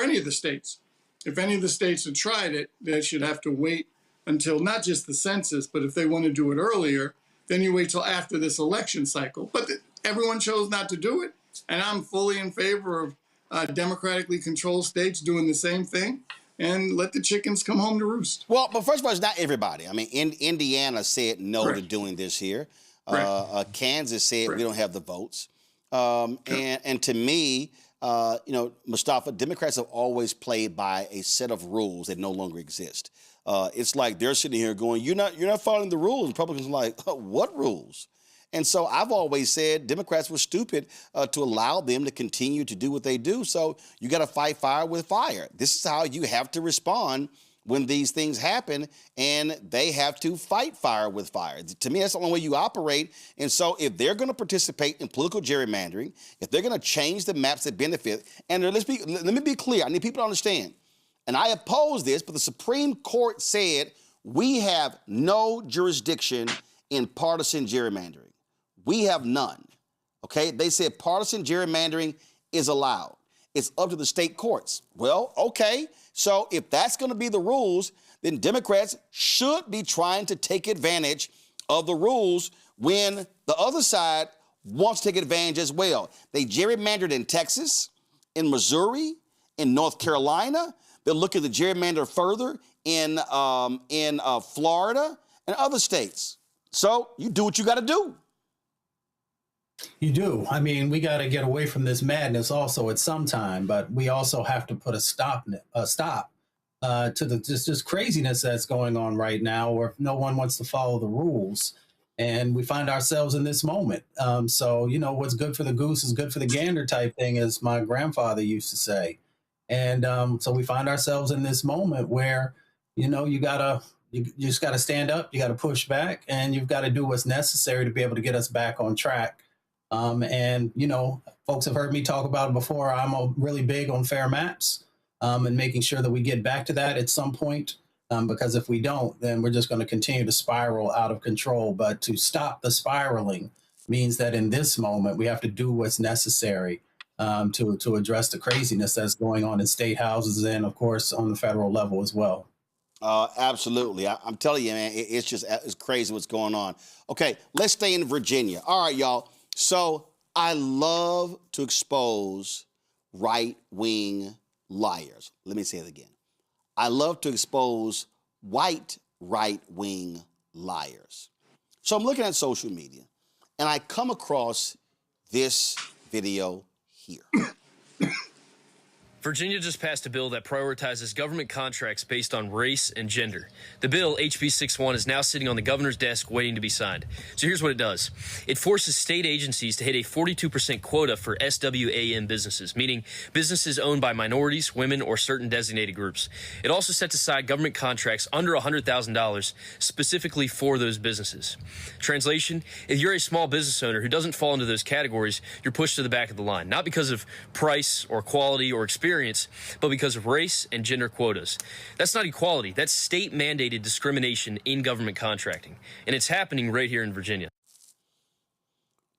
any of the states, if any of the states had tried it, they should have to wait until not just the census, but if they want to do it earlier, then you wait till after this election cycle. But everyone chose not to do it, and I'm fully in favor of democratically controlled states doing the same thing, and let the chickens come home to roost. Well, but first of all, it's not everybody. I mean, Indiana said no to doing this here. Kansas said we don't have the votes. And to me, Mustafa, Democrats have always played by a set of rules that no longer exist. It's like they're sitting here going, you're not following the rules. Republicans are like, what rules? And so I've always said Democrats were stupid to allow them to continue to do what they do. So you got to fight fire with fire. This is how you have to respond when these things happen, and they have to fight fire with fire. To me, that's the only way you operate. And so if they're going to participate in political gerrymandering, if they're going to change the maps that benefit, and let me be clear, I need people to understand, and I oppose this, but the Supreme Court said we have no jurisdiction in partisan gerrymandering. We have none, okay? They said partisan gerrymandering is allowed. It's up to the state courts. Well, okay, so if that's going to be the rules, then Democrats should be trying to take advantage of the rules when the other side wants to take advantage as well. They gerrymandered in Texas, in Missouri, in North Carolina. They're looking to gerrymander further in Florida and other states. So you do what you got to do. You do. I mean, we got to get away from this madness also at some time, but we also have to put a stop to this craziness that's going on right now, where no one wants to follow the rules. And we find ourselves in this moment. So, what's good for the goose is good for the gander type thing, as my grandfather used to say. And so we find ourselves in this moment where, you just got to stand up, you got to push back, and you've got to do what's necessary to be able to get us back on track. Folks have heard me talk about it before. I'm really big on fair maps and making sure that we get back to that at some point, because if we don't, then we're just going to continue to spiral out of control. But to stop the spiraling means that in this moment, we have to do what's necessary to address the craziness that's going on in state houses and, of course, on the federal level as well. Absolutely. I'm telling you, man, it's crazy what's going on. Okay, let's stay in Virginia. All right, y'all. So I love to expose right-wing liars. Let me say it again. I love to expose white right-wing liars. So I'm looking at social media, and I come across this video here. Virginia just passed a bill that prioritizes government contracts based on race and gender. The bill, HB 61, is now sitting on the governor's desk waiting to be signed. So here's what it does. It forces state agencies to hit a 42% quota for SWAM businesses, meaning businesses owned by minorities, women, or certain designated groups. It also sets aside government contracts under $100,000 specifically for those businesses. Translation, if you're a small business owner who doesn't fall into those categories, you're pushed to the back of the line, not because of price or quality or experience, but because of race and gender quotas. That's not equality. That's state-mandated discrimination in government contracting. And it's happening right here in Virginia.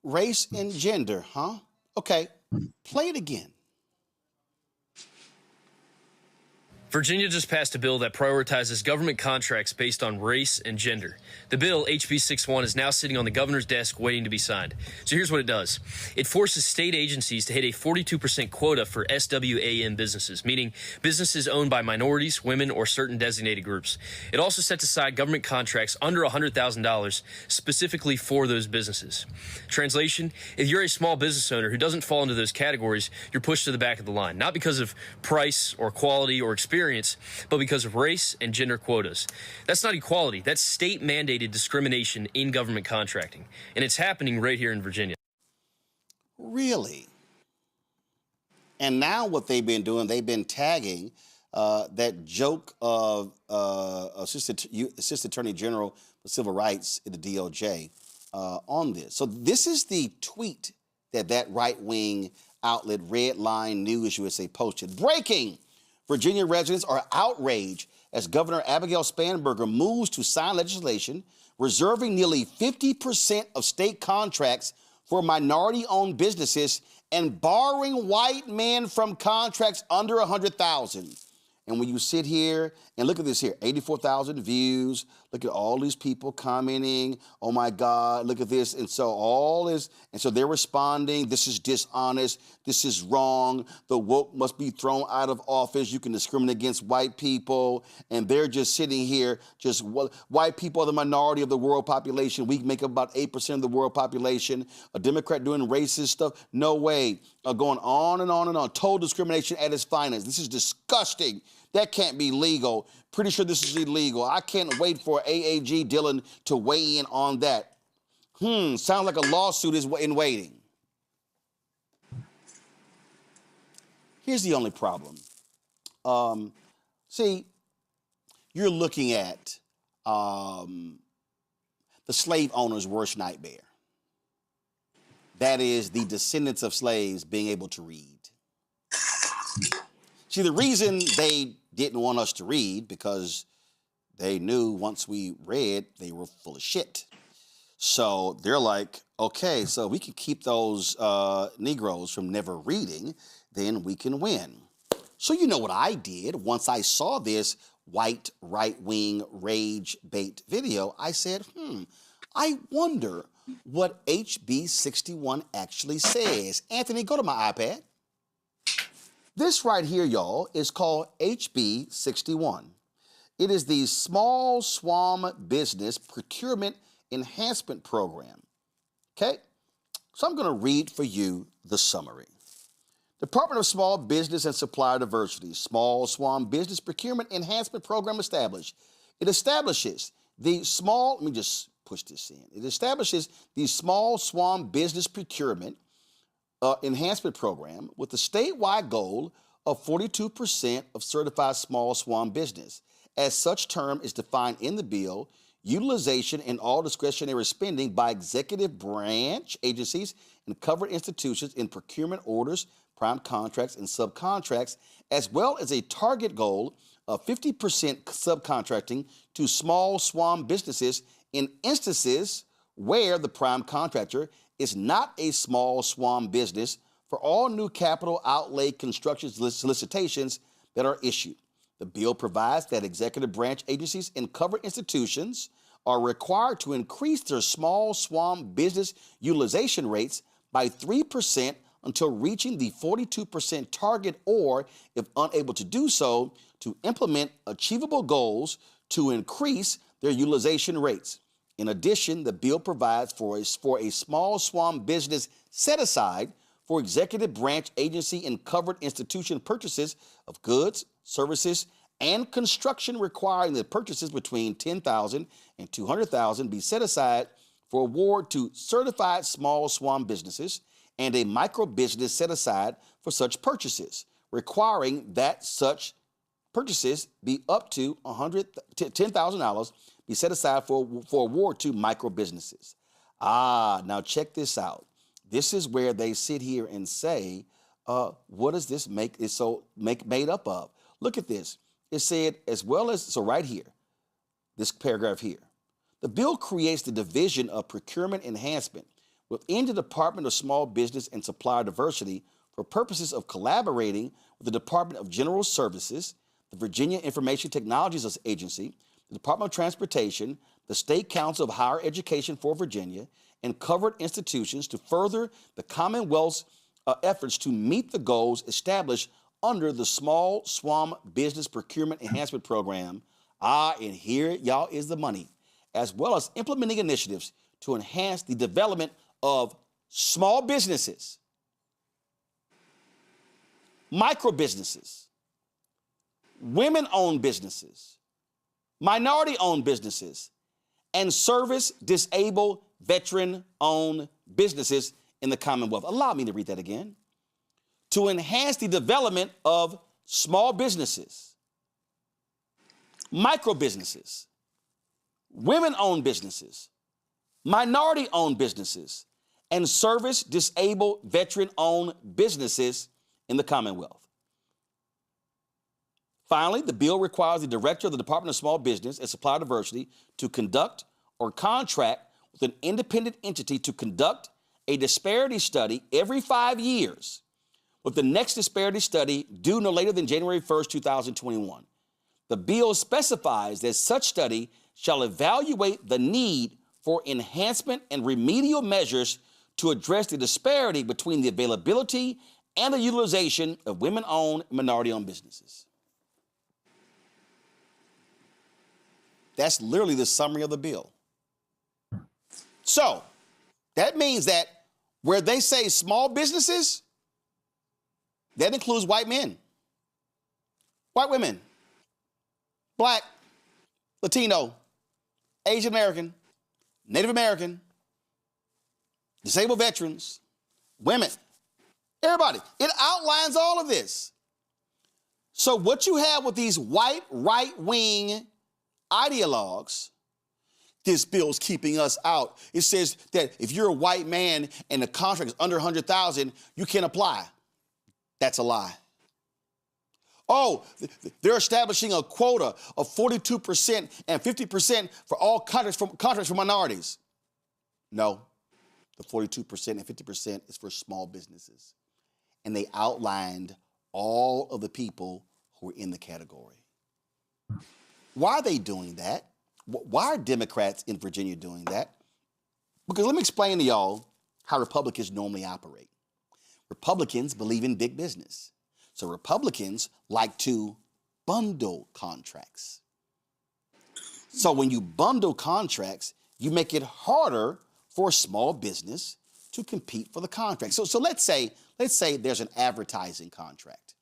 Race and gender, huh? Okay, play it again. Virginia just passed a bill that prioritizes government contracts based on race and gender. The bill, HB 61, is now sitting on the governor's desk waiting to be signed. So here's what it does. It forces state agencies to hit a 42% quota for SWAM businesses, meaning businesses owned by minorities, women, or certain designated groups. It also sets aside government contracts under $100,000 specifically for those businesses. Translation, if you're a small business owner who doesn't fall into those categories, you're pushed to the back of the line, not because of price or quality or experience, but because of race and gender quotas. That's not equality. That's state-mandated discrimination in government contracting. And it's happening right here in Virginia. Really? And now what they've been doing, they've been tagging that joke of Assistant Attorney General for Civil Rights at the DOJ on this. So this is the tweet that right-wing outlet Redline News USA posted. Breaking! Virginia residents are outraged as Governor Abigail Spanberger moves to sign legislation reserving nearly 50% of state contracts for minority-owned businesses and barring white men from contracts under 100,000. And when you sit here and look at this here, 84,000 views, look at all these people commenting, oh my God, look at this. And so they're responding, this is dishonest, this is wrong, the woke must be thrown out of office, you can discriminate against white people. And they're just sitting here, white people are the minority of the world population. We make up about 8% of the world population. A Democrat doing racist stuff, no way. Going on and on and on. Total discrimination at its finest. This is disgusting. That can't be legal. Pretty sure this is illegal. I can't wait for AAG Dillon to weigh in on that. Sounds like a lawsuit is in waiting. Here's the only problem. See, you're looking at the slave owner's worst nightmare. That is the descendants of slaves being able to read. See, the reason they didn't want us to read because they knew once we read, they were full of shit. So they're like, okay, so we can keep those Negroes from never reading, then we can win. So you know what I did once I saw this white right-wing rage bait video, I said, I wonder what HB 61 actually says. Anthony, go to my iPad. This right here, y'all, is called HB 61. It is the Small Swam Business Procurement Enhancement Program. Okay? So I'm going to read for you the summary. Department of Small Business and Supplier Diversity, Small Swam Business Procurement Enhancement Program established. It establishes the small, let me just push this in. It establishes the Small Swam Business Procurement Enhancement Program with the statewide goal of 42% of certified small swam business. As such term is defined in the bill, utilization and all discretionary spending by executive branch agencies and covered institutions in procurement orders, prime contracts, and subcontracts, as well as a target goal of 50% subcontracting to small swam businesses in instances where the prime contractor is not a small swam business for all new capital outlay construction solicitations that are issued. The bill provides that executive branch agencies and covered institutions are required to increase their small swam business utilization rates by 3% until reaching the 42% target, or, if unable to do so, to implement achievable goals to increase their utilization rates. In addition, the bill provides for a small swam business set-aside for executive branch agency and covered institution purchases of goods, services, and construction requiring that purchases between $10,000 and $200,000 be set aside for award to certified small swam businesses, and a micro business set aside for such purchases, requiring that such purchases be up to $10,000 be set aside for award to micro businesses. Now check this out. This is where they sit here and say, what does this make it made up of? Look at this. It said, as well as, so right here, this paragraph here, the bill creates the Division of Procurement Enhancement within the Department of Small Business and Supplier Diversity for purposes of collaborating with the Department of General Services, the Virginia Information Technologies Agency, the Department of Transportation, the State Council of Higher Education for Virginia, and covered institutions to further the Commonwealth's efforts to meet the goals established under the Small Swam Business Procurement Enhancement Program. And here, y'all, is the money, as well as implementing initiatives to enhance the development of small businesses, micro businesses, women-owned businesses, minority-owned businesses, and service-disabled veteran-owned businesses in the Commonwealth. Allow me to read that again. To enhance the development of small businesses, micro businesses, women-owned businesses, minority-owned businesses, and service-disabled veteran-owned businesses in the Commonwealth. Finally, the bill requires the Director of the Department of Small Business and Supplier Diversity to conduct or contract with an independent entity to conduct a disparity study every 5 years, with the next disparity study due no later than January 1st, 2021. The bill specifies that such study shall evaluate the need for enhancement and remedial measures to address the disparity between the availability and the utilization of women-owned and minority-owned businesses. That's literally the summary of the bill. So that means that where they say small businesses, that includes white men, white women, Black, Latino, Asian American, Native American, disabled veterans, women, everybody. It outlines all of this. So what you have with these white right-wing ideologues, this bill's keeping us out. It says that if you're a white man and the contract is under 100,000, you can't apply. That's a lie. Oh, they're establishing a quota of 42% and 50% for all contracts for minorities. No, the 42% and 50% is for small businesses. And they outlined all of the people who are in the category. Why are they doing that? Why are Democrats in Virginia doing that? Because let me explain to y'all how Republicans normally operate. Republicans believe in big business. So Republicans like to bundle contracts. So when you bundle contracts, you make it harder for a small business to compete for the contract. So let's say there's an advertising contract.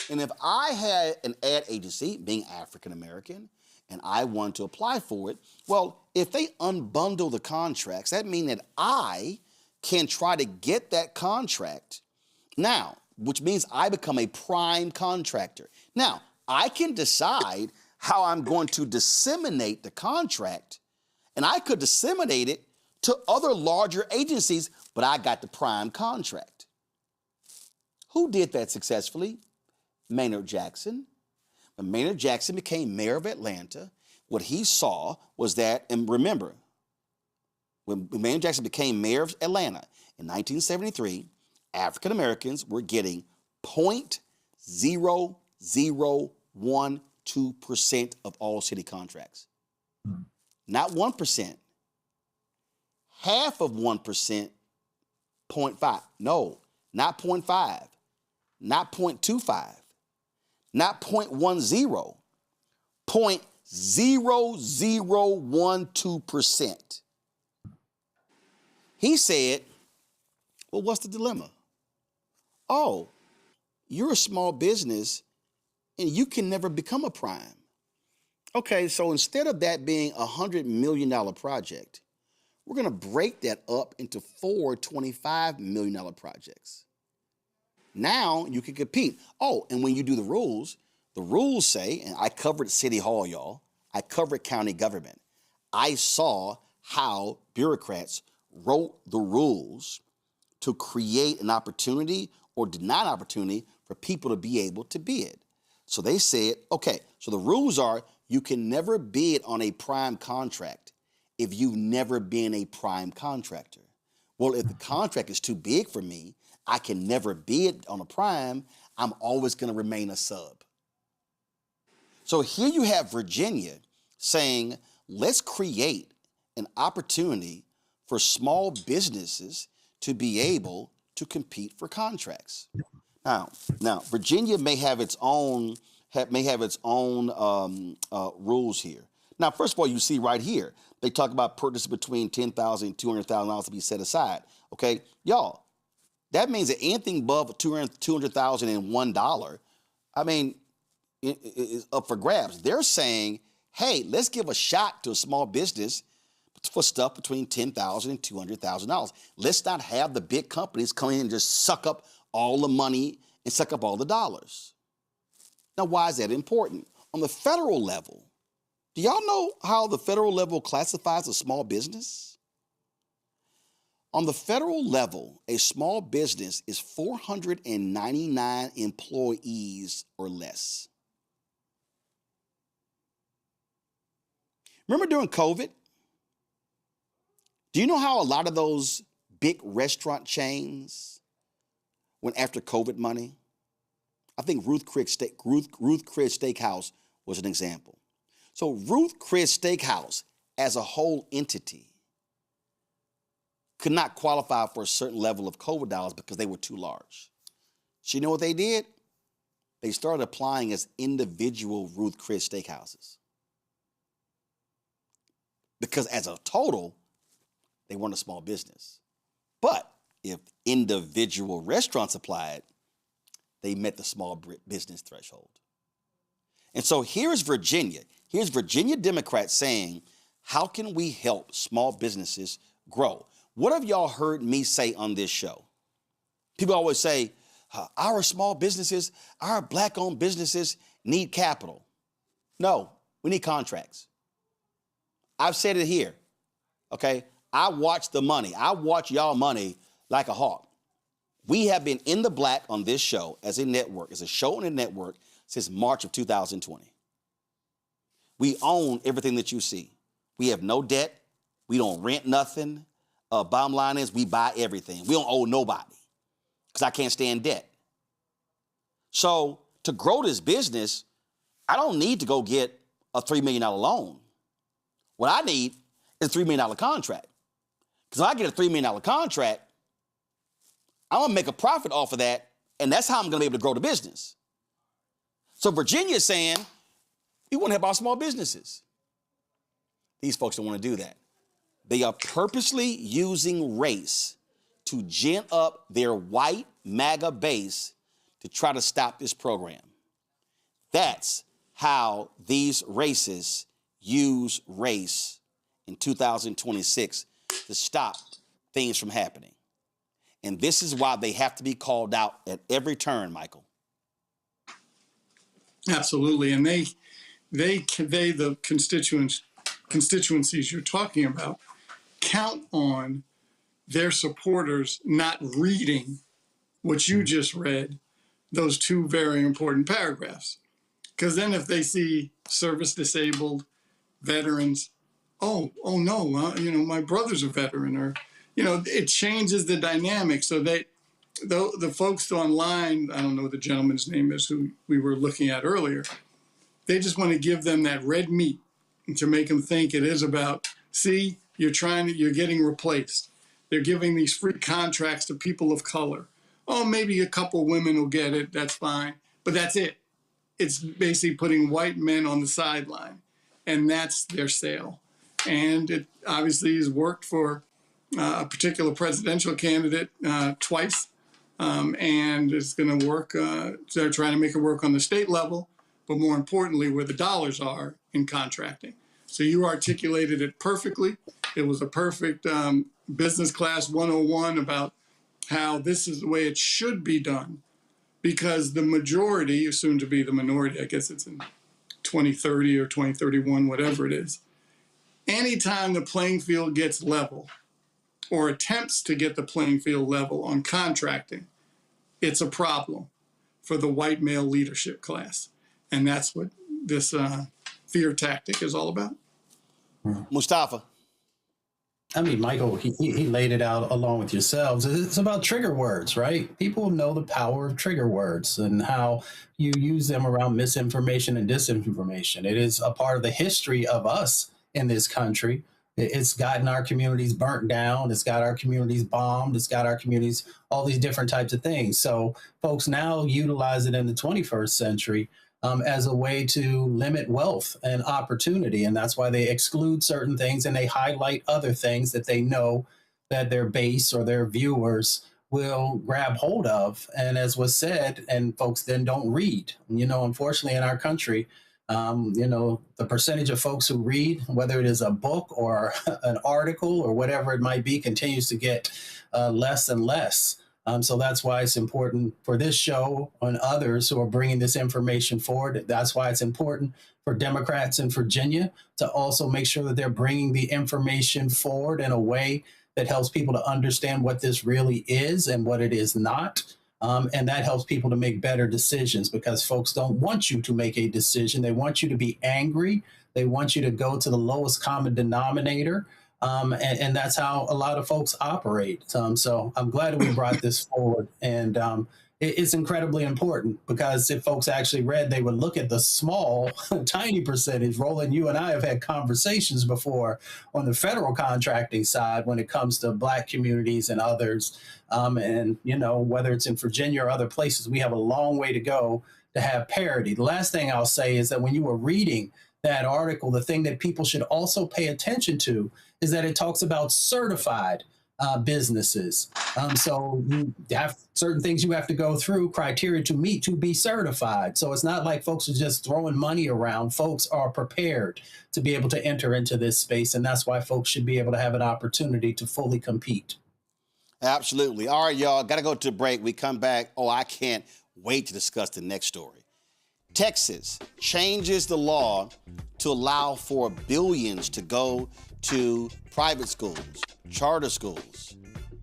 And if I had an ad agency, being African American, and I want to apply for it, well, if they unbundle the contracts, that means that I can try to get that contract now, which means I become a prime contractor. Now, I can decide how I'm going to disseminate the contract, and I could disseminate it to other larger agencies, but I got the prime contract. Who did that successfully? Maynard Jackson. When Maynard Jackson became mayor of Atlanta, what he saw was that, and remember, when Maynard Jackson became mayor of Atlanta in 1973, African Americans were getting 0.0012% of all city contracts. Not 1%. Half of 1%, 0.5. No, not 0.5. Not 0.25. Not 0.10. 0.0012%. He said, well, what's the dilemma? Oh, you're a small business and you can never become a prime. Okay, so instead of that being a $100 million project, we're going to break that up into 4 $25 million projects. Now you can compete. Oh, and when you do the rules say, and I covered City Hall, y'all. I covered county government. I saw how bureaucrats wrote the rules to create an opportunity or deny an opportunity for people to be able to bid. So they said, okay, so the rules are you can never bid on a prime contract if you've never been a prime contractor. Well, if the contract is too big for me, I can never bid on a prime, I'm always going to remain a sub. So here you have Virginia saying, let's create an opportunity for small businesses to be able to compete for contracts. Now, Virginia may have its own rules here. Now, first of all, you see right here, they talk about purchases between $10,000 and $200,000 to be set aside. Okay, y'all, that means that anything above $200,001, I mean, is up for grabs. They're saying, hey, let's give a shot to a small business for stuff between $10,000 and $200,000. Let's not have the big companies come in and just suck up all the money and suck up all the dollars. Now, why is that important? On the federal level, do y'all know how the federal level classifies a small business? On the federal level, a small business is 499 employees or less. Remember during COVID? Do you know how a lot of those big restaurant chains went after COVID money. I think Ruth Chris Steakhouse was an example. So Ruth Chris Steakhouse as a whole entity could not qualify for a certain level of COVID dollars because they were too large. So you know what they did? They started applying as individual Ruth Chris Steakhouses. Because as a total, they weren't a small business. But if individual restaurants applied, they met the small business threshold. And so here's Virginia. Here's Virginia Democrats saying, how can we help small businesses grow? What have y'all heard me say on this show? People always say, our small businesses, our black-owned businesses need capital. No, we need contracts. I've said it here, okay? I watch the money. I watch y'all money like a hawk. We have been in the black on this show as a network, as a show on a network, since March of 2020. We own everything that you see. We have no debt. We don't rent nothing. Bottom line is we buy everything. We don't owe nobody because I can't stand debt. So to grow this business, I don't need to go get a $3 million loan. What I need is a $3 million contract. Because if I get a $3 million contract, I'm going to make a profit off of that, and that's how I'm going to be able to grow the business. So Virginia is saying, we want to help our small businesses. These folks don't want to do that. They are purposely using race to gin up their white MAGA base to try to stop this program. That's how these racists use race in 2026 to stop things from happening. And this is why they have to be called out at every turn, Michael. Absolutely. And they the constituencies you're talking about, count on their supporters not reading what you just read, those two very important paragraphs. Because then if they see service disabled, veterans, oh no, my brother's a veteran, or, it changes the dynamic. So the folks online, I don't know what the gentleman's name is who we were looking at earlier, they just want to give them that red meat to make them think it is about, see, you're getting replaced. They're giving these free contracts to people of color. Oh, maybe a couple women will get it, that's fine. But that's it. It's basically putting white men on the sideline, and that's their sale. And it obviously has worked for a particular presidential candidate twice, and it's going to work. They're trying to make it work on the state level, but more importantly, where the dollars are in contracting. So you articulated it perfectly. It was a perfect business class 101 about how this is the way it should be done, because the majority is soon to be the minority. I guess it's in 2030 or 2031, whatever it is. Anytime the playing field gets level or attempts to get the playing field level on contracting, it's a problem for the white male leadership class. And that's what this fear tactic is all about. Mustafa. I mean, Michael, he laid it out along with yourselves. It's about trigger words, right? People know the power of trigger words and how you use them around misinformation and disinformation. It is a part of the history of us in this country. It's gotten our communities burnt down. It's got our communities bombed. It's got our communities, all these different types of things. So folks now utilize it in the 21st century as a way to limit wealth and opportunity. And that's why they exclude certain things and they highlight other things that they know that their base or their viewers will grab hold of. And as was said, and folks then don't read. Unfortunately in our country, the percentage of folks who read, whether it is a book or an article or whatever it might be, continues to get less and less. So that's why it's important for this show and others who are bringing this information forward. That's why it's important for Democrats in Virginia to also make sure that they're bringing the information forward in a way that helps people to understand what this really is and what it is not. And that helps people to make better decisions, because folks don't want you to make a decision. They want you to be angry. They want you to go to the lowest common denominator And that's how a lot of folks operate. So I'm glad we brought this forward. And it's incredibly important because if folks actually read, they would look at the small, tiny percentage. Roland, you and I have had conversations before on the federal contracting side when it comes to Black communities and others. And, you know, whether it's in Virginia or other places, we have a long way to go to have parity. The last thing I'll say is that when you were reading that article, the thing that people should also pay attention to is that it talks about certified businesses. So you have certain things you have to go through, criteria to meet to be certified. So it's not like folks are just throwing money around. Folks are prepared to be able to enter into this space. And that's why folks should be able to have an opportunity to fully compete. Absolutely. All right, y'all, got to go to a break. We come back. Oh, I can't wait to discuss the next story. Texas changes the law to allow for billions to go to private schools, charter schools,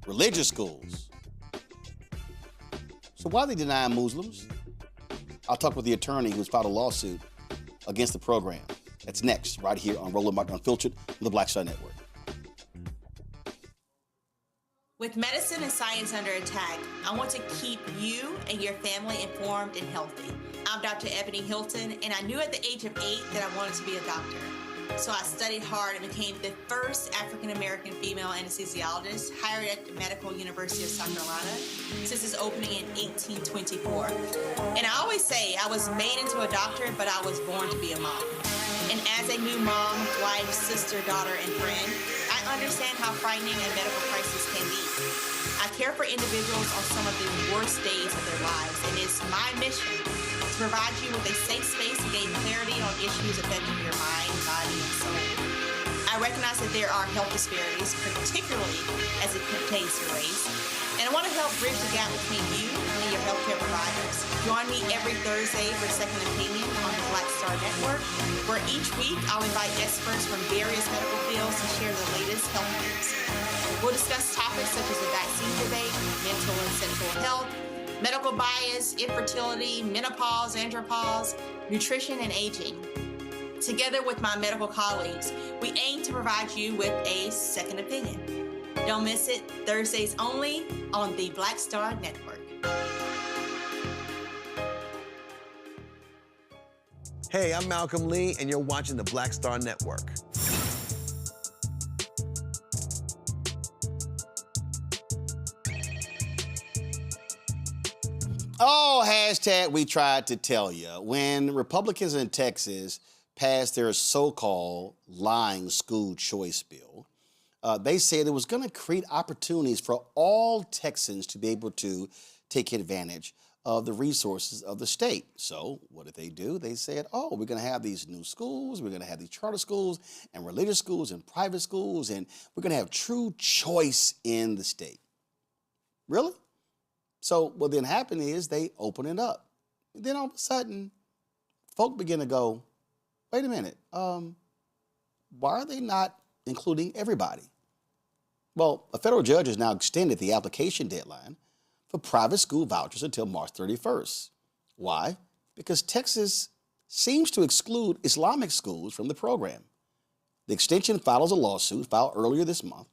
religious schools. So why are they denying Muslims? I'll talk with the attorney who's filed a lawsuit against the program. That's next, right here on Roland Martin Unfiltered on the Black Star Network. With medicine and science under attack, I want to keep you and your family informed and healthy. I'm Dr. Ebony Hilton, and I knew at the age of 8 that I wanted to be a doctor. So I studied hard and became the first African-American female anesthesiologist hired at the Medical University of South Carolina since its opening in 1824. And I always say I was made into a doctor, but I was born to be a mom. And as a new mom, wife, sister, daughter, and friend, I understand how frightening a medical crisis can be. I care for individuals on some of the worst days of their lives, and it's my mission to provide you with a safe space to gain clarity on issues affecting your mind, body, and soul. I recognize that there are health disparities, particularly as it pertains to race, and I want to help bridge the gap between you and your healthcare providers. Join me every Thursday for Second Opinion on the Black Star Network, where each week I'll invite experts from various medical fields to share the latest health news. We'll discuss topics such as the vaccine debate, mental and sexual health, medical bias, infertility, menopause, andropause, nutrition, and aging. Together with my medical colleagues, we aim to provide you with a second opinion. Don't miss it, Thursdays only on the Black Star Network. Hey, I'm Malcolm Lee, and you're watching the Black Star Network. Oh, hashtag we tried to tell you. When Republicans in Texas passed their so-called lying school choice bill, they said it was going to create opportunities for all Texans to be able to take advantage of the resources of the state. So what did they do? They said, oh, we're going to have these new schools, we're going to have these charter schools and religious schools and private schools, and we're going to have true choice in the state. Really? So what then happened is they open it up. And then all of a sudden, folk begin to go, wait a minute, why are they not including everybody? Well, a federal judge has now extended the application deadline for private school vouchers until March 31st. Why? Because Texas seems to exclude Islamic schools from the program. The extension follows a lawsuit filed earlier this month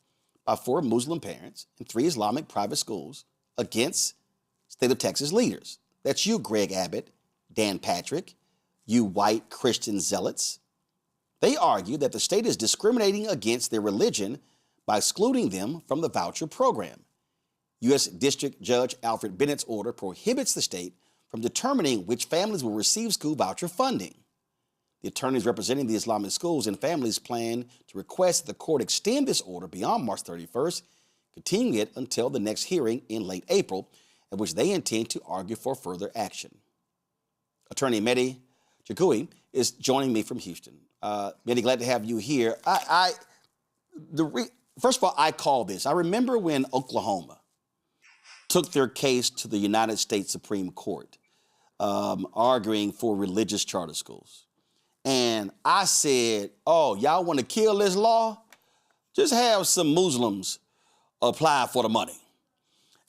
by 4 Muslim parents and 3 Islamic private schools against state of Texas leaders. That's you, Greg Abbott, Dan Patrick, you white Christian zealots. They argue that the state is discriminating against their religion by excluding them from the voucher program. U.S. District Judge Alfred Bennett's order prohibits the state from determining which families will receive school voucher funding. The attorneys representing the Islamic schools and families plan to request that the court extend this order beyond March 31st, continuing it until the next hearing in late April, at which they intend to argue for further action. Attorney Mehdi Jakoui is joining me from Houston. Mehdi, glad to have you here. First of all, I call this. I remember when Oklahoma took their case to the United States Supreme Court, arguing for religious charter schools. And I said, oh, y'all want to kill this law? Just have some Muslims apply for the money.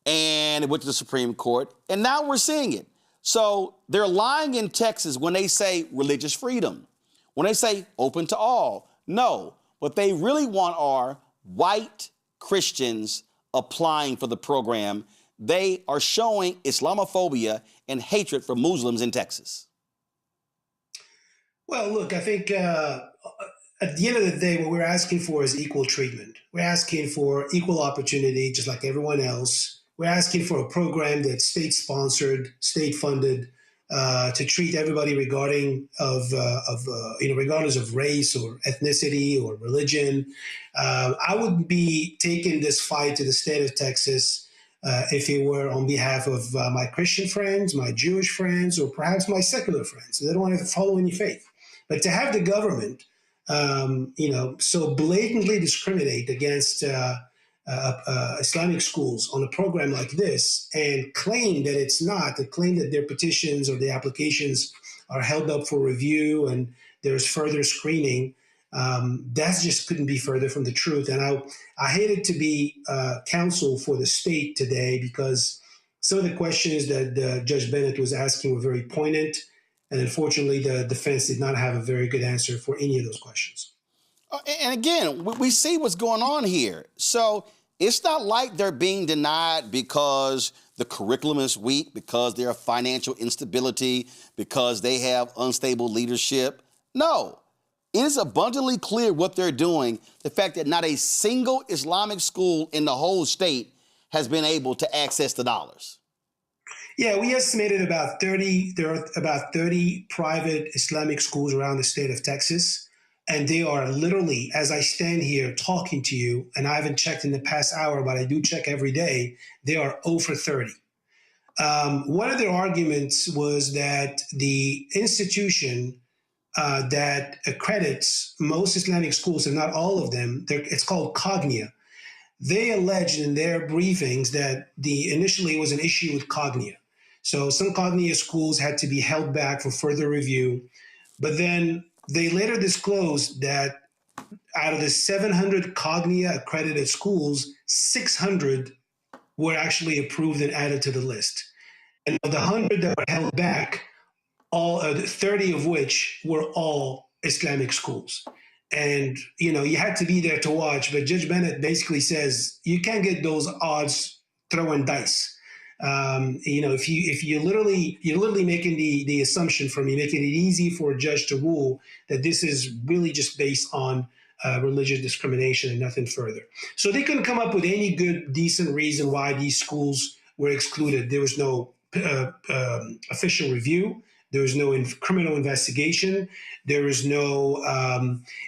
And it went to the Supreme Court, and now we're seeing it. So they're lying in Texas when they say religious freedom, when they say open to all. No, What they really want are white Christians applying for the program. They are showing Islamophobia and hatred for Muslims in Texas. Well, look, I think at the end of the day, what we're asking for is equal treatment. We're asking for equal opportunity, just like everyone else. We're asking for a program that's state-sponsored, state-funded, to treat everybody regardless of race or ethnicity or religion. I would be taking this fight to the state of Texas if it were on behalf of my Christian friends, my Jewish friends, or perhaps my secular friends. They don't want to follow any faith. But to have the government, so blatantly discriminate against Islamic schools on a program like this and claim that it's not, to claim that their petitions or the applications are held up for review and there's further screening, that just couldn't be further from the truth. And I hated to be counsel for the state today because some of the questions that Judge Bennett was asking were very poignant. And unfortunately, the defense did not have a very good answer for any of those questions. And again, we see what's going on here. So it's not like they're being denied because the curriculum is weak, because there's financial instability, because they have unstable leadership. No, it is abundantly clear what they're doing. The fact that not a single Islamic school in the whole state has been able to access the dollars. Yeah, we estimated there are about 30 private Islamic schools around the state of Texas. And they are literally, as I stand here talking to you, and I haven't checked in the past hour, but I do check every day, they are 0 for 30. One of their arguments was that the institution that accredits most Islamic schools, and not all of them, it's called Cognia. They alleged in their briefings that initially was an issue with Cognia. So some Cognia schools had to be held back for further review. But then they later disclosed that out of the 700 Cognia accredited schools, 600 were actually approved and added to the list. And of the 100 that were held back, 30 of which were all Islamic schools. And, you had to be there to watch, but Judge Bennett basically says, you can't get those odds throwing dice. If you're literally making the assumption from me, making it easy for a judge to rule that this is really just based on religious discrimination and nothing further. So they couldn't come up with any good, decent reason why these schools were excluded. There was no official review. There was no criminal investigation. There was no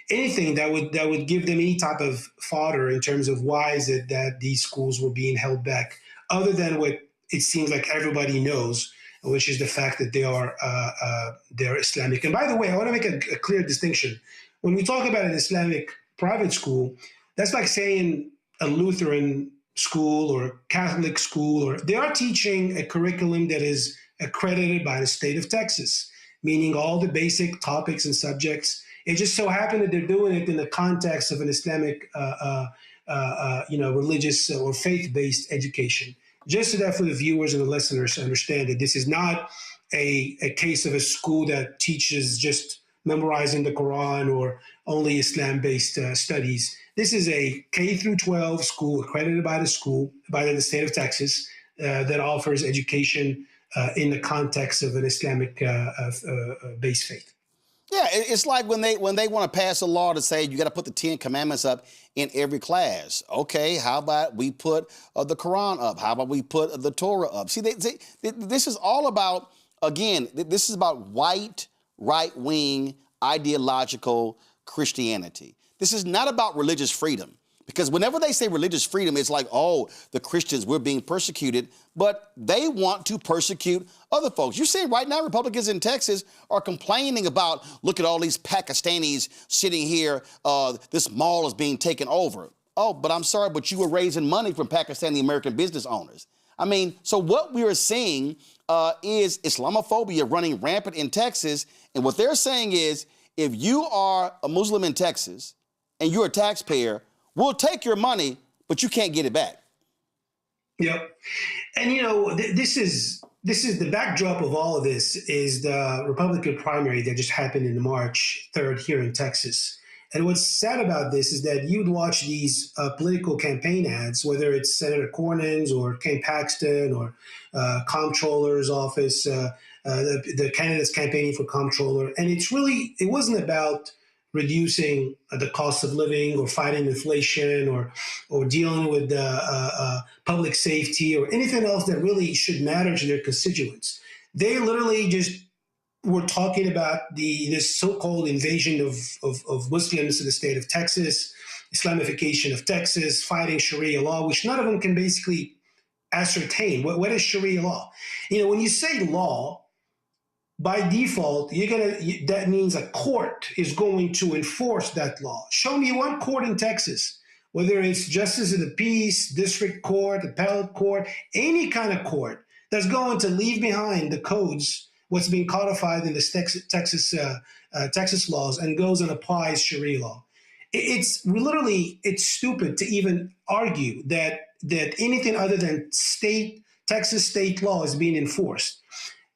anything that would give them any type of fodder in terms of why is it that these schools were being held back, other than what it seems like everybody knows, which is the fact that they're Islamic. And by the way, I want to make a clear distinction. When we talk about an Islamic private school, that's like saying a Lutheran school or Catholic school, or they are teaching a curriculum that is accredited by the state of Texas, meaning all the basic topics and subjects. It just so happened that they're doing it in the context of an Islamic, religious or faith-based education. Just so that for the viewers and the listeners to understand that this is not a case of a school that teaches just memorizing the Quran or only Islam-based studies. This is a K through 12 school accredited by the state of Texas that offers education in the context of an Islamic based faith. Yeah, it's like when they want to pass a law to say you got to put the 10 Commandments up in every class. Okay, how about we put the Quran up? How about we put the Torah up? See, this is all about, again, this is about white, right-wing, ideological Christianity. This is not about religious freedom. Because whenever they say religious freedom, it's like, oh, the Christians, we're being persecuted. But they want to persecute other folks. You're seeing right now Republicans in Texas are complaining about, look at all these Pakistanis sitting here. This mall is being taken over. Oh, but I'm sorry, but you were raising money from Pakistani American business owners. I mean, so what we are seeing is Islamophobia running rampant in Texas. And what they're saying is, if you are a Muslim in Texas and you're a taxpayer, we'll take your money, but you can't get it back. Yep. And, this is the backdrop of all of this is the Republican primary that just happened in March 3rd here in Texas. And what's sad about this is that you'd watch these political campaign ads, whether it's Senator Cornyn's or Ken Paxton or Comptroller's office, the candidates campaigning for Comptroller. And it wasn't about reducing the cost of living or fighting inflation or dealing with public safety or anything else that really should matter to their constituents. They literally just were talking about this so-called invasion of Muslims to the state of Texas, Islamification of Texas, fighting Sharia law, which none of them can basically ascertain. What is Sharia law? When you say law, by default, that means a court is going to enforce that law. Show me one court in Texas, whether it's justice of the peace, district court, appellate court, any kind of court that's going to leave behind the codes, what's being codified in the Texas laws, and goes and applies Sharia law. It's stupid to even argue that anything other than Texas state law is being enforced.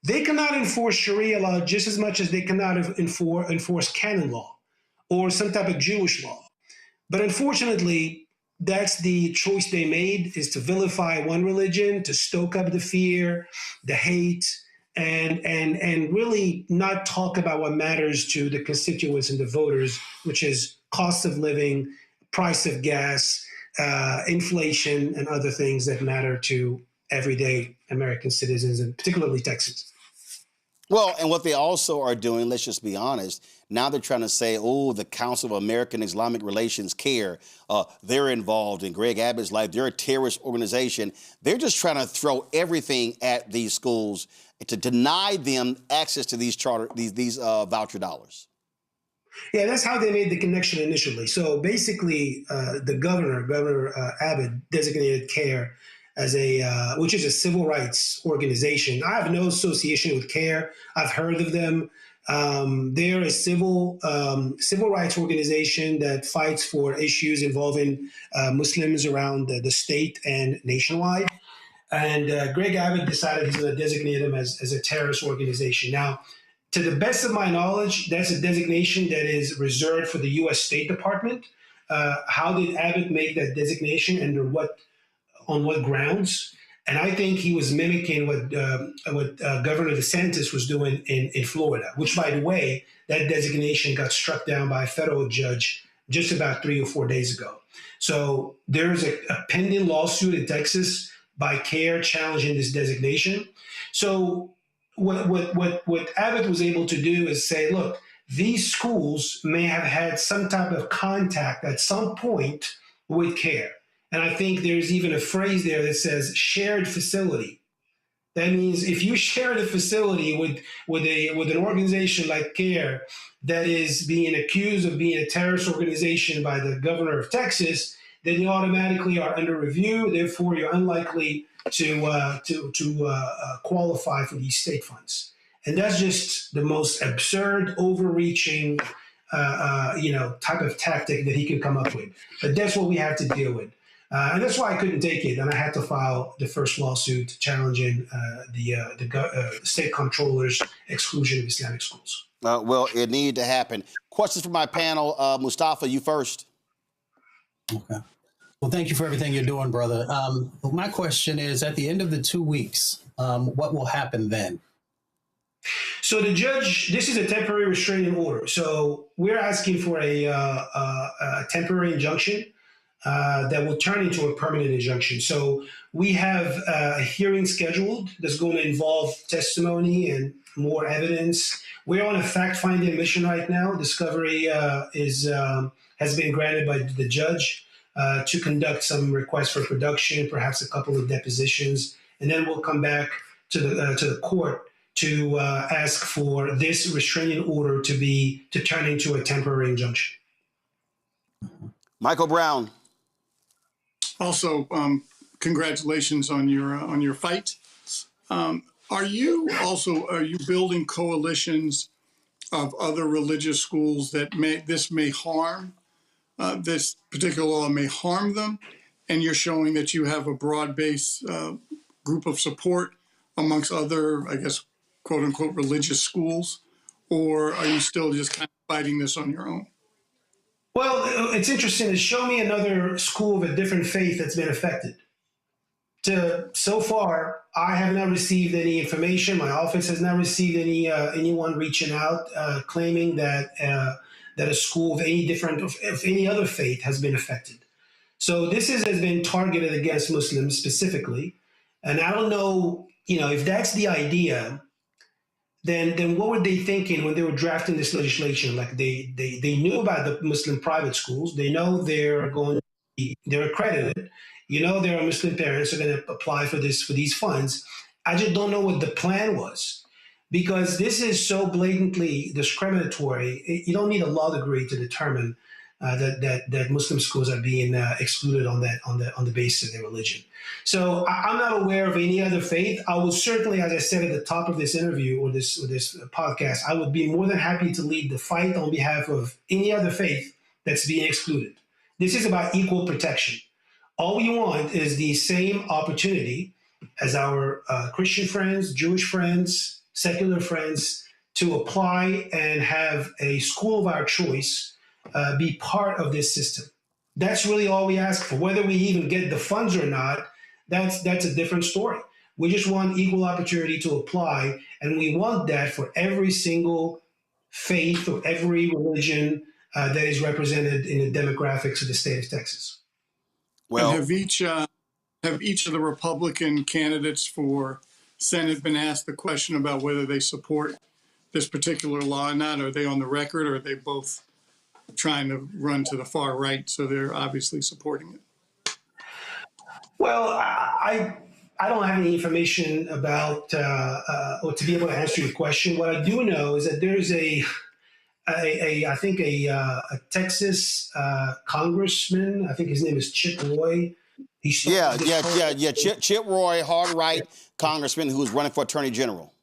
They cannot enforce Sharia law just as much as they cannot enforce canon law or some type of Jewish law. But unfortunately, that's the choice they made, is to vilify one religion, to stoke up the fear, the hate, and really not talk about what matters to the constituents and the voters, which is cost of living, price of gas, inflation, and other things that matter to everyday American citizens, and particularly Texans. Well, and what they also are doing, let's just be honest, now they're trying to say, oh, the Council of American Islamic Relations CARE, they're involved in Greg Abbott's life. They're a terrorist organization. They're just trying to throw everything at these schools to deny them access to these voucher dollars. Yeah, that's how they made the connection initially. So basically, the Governor Abbott, designated CARE as which is a civil rights organization. I have no association with CARE. I've heard of them. They're a civil rights organization that fights for issues involving Muslims around the state and nationwide. And Greg Abbott decided he's going to designate them as a terrorist organization. Now, to the best of my knowledge, that's a designation that is reserved for the U.S. State Department. How did Abbott make that designation, and on what grounds? And I think he was mimicking what Governor DeSantis was doing in Florida, which, by the way, that designation got struck down by a federal judge just about 3 or 4 days ago. So there's a pending lawsuit in Texas by CARE challenging this designation. So what Abbott was able to do is say, look, these schools may have had some type of contact at some point with CARE. And I think there's even a phrase there that says shared facility. That means if you share the facility with an organization like CARE that is being accused of being a terrorist organization by the governor of Texas, then you automatically are under review. Therefore, you're unlikely to qualify for these state funds. And that's just the most absurd, overreaching, type of tactic that he can come up with. But that's what we have to deal with. And that's why I couldn't take it, and I had to file the first lawsuit challenging the state comptroller's exclusion of Islamic schools. Well, it needed to happen. Questions from my panel. Mustafa, you first. Okay. Well, thank you for everything you're doing, brother. My question is, at the end of the 2 weeks, what will happen then? So the judge, this is a temporary restraining order. So we're asking for a temporary injunction that will turn into a permanent injunction. So we have a hearing scheduled that's going to involve testimony and more evidence. We're on a fact-finding mission right now. Discovery has been granted by the judge to conduct some requests for production, perhaps a couple of depositions, and then we'll come back to the court to ask for this restraining order to turn into a temporary injunction. Michael Brown. Also, congratulations on your fight. Are you building coalitions of other religious schools that may harm? This particular law may harm them, and you're showing that you have a broad-based group of support amongst other, I guess, quote-unquote, religious schools, or are you still just kind of fighting this on your own? Well, it's interesting. Show me another school of a different faith that's been affected. So far, I have not received any information. My office has not received anyone reaching out claiming that a school of any other faith has been affected. So this has been targeted against Muslims specifically, and I don't know, if that's the idea. Then what were they thinking when they were drafting this legislation? Like they knew about the Muslim private schools. They know they're accredited. There are Muslim parents who are going to apply for these funds. I just don't know what the plan was, because this is so blatantly discriminatory. You don't need a law degree to determine that Muslim schools are being excluded on the basis of their religion. So I'm not aware of any other faith. I will certainly, as I said at the top of this interview or this podcast, I would be more than happy to lead the fight on behalf of any other faith that's being excluded. This is about equal protection. All we want is the same opportunity as our Christian friends, Jewish friends, secular friends to apply and have a school of our choice be part of this system. That's really all we ask for. Whether we even get the funds or not, that's a different story. We just want equal opportunity to apply, and we want that for every single faith or every religion that is represented in the demographics of the state of Texas. Well, and have each of the Republican candidates for Senate been asked the question about whether they support this particular law or not? Are they on the record, or are they both trying to run to the far right, so they're obviously supporting it? Well, I don't have any information about or to be able to answer your question. What I do know is that there's a Texas congressman. I think his name is Chip Roy. Chip Roy, hard right congressman who's running for attorney general.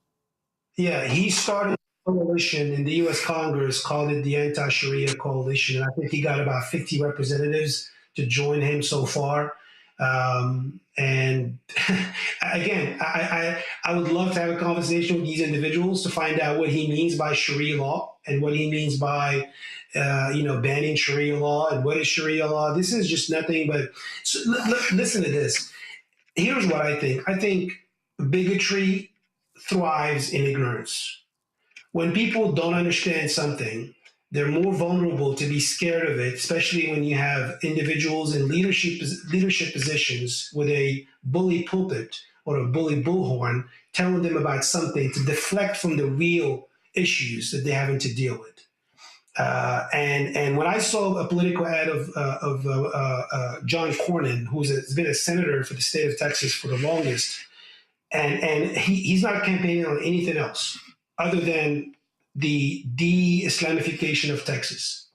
Yeah, he started a coalition in the U.S. Congress, called it the Anti-Sharia Coalition. And I think he got about 50 representatives to join him so far. And again, I would love to have a conversation with these individuals to find out what he means by Sharia law and what he means by, banning Sharia law and what is Sharia law. This is just nothing but, listen to this. Here's what I think. I think bigotry thrives in ignorance. When people don't understand something, they're more vulnerable to be scared of it, especially when you have individuals in leadership positions with a bully pulpit or a bully bullhorn telling them about something to deflect from the real issues that they're having to deal with. And when I saw a political ad of John Cornyn, has been a senator for the state of Texas for the longest, and he's not campaigning on anything else other than the de-Islamification of Texas.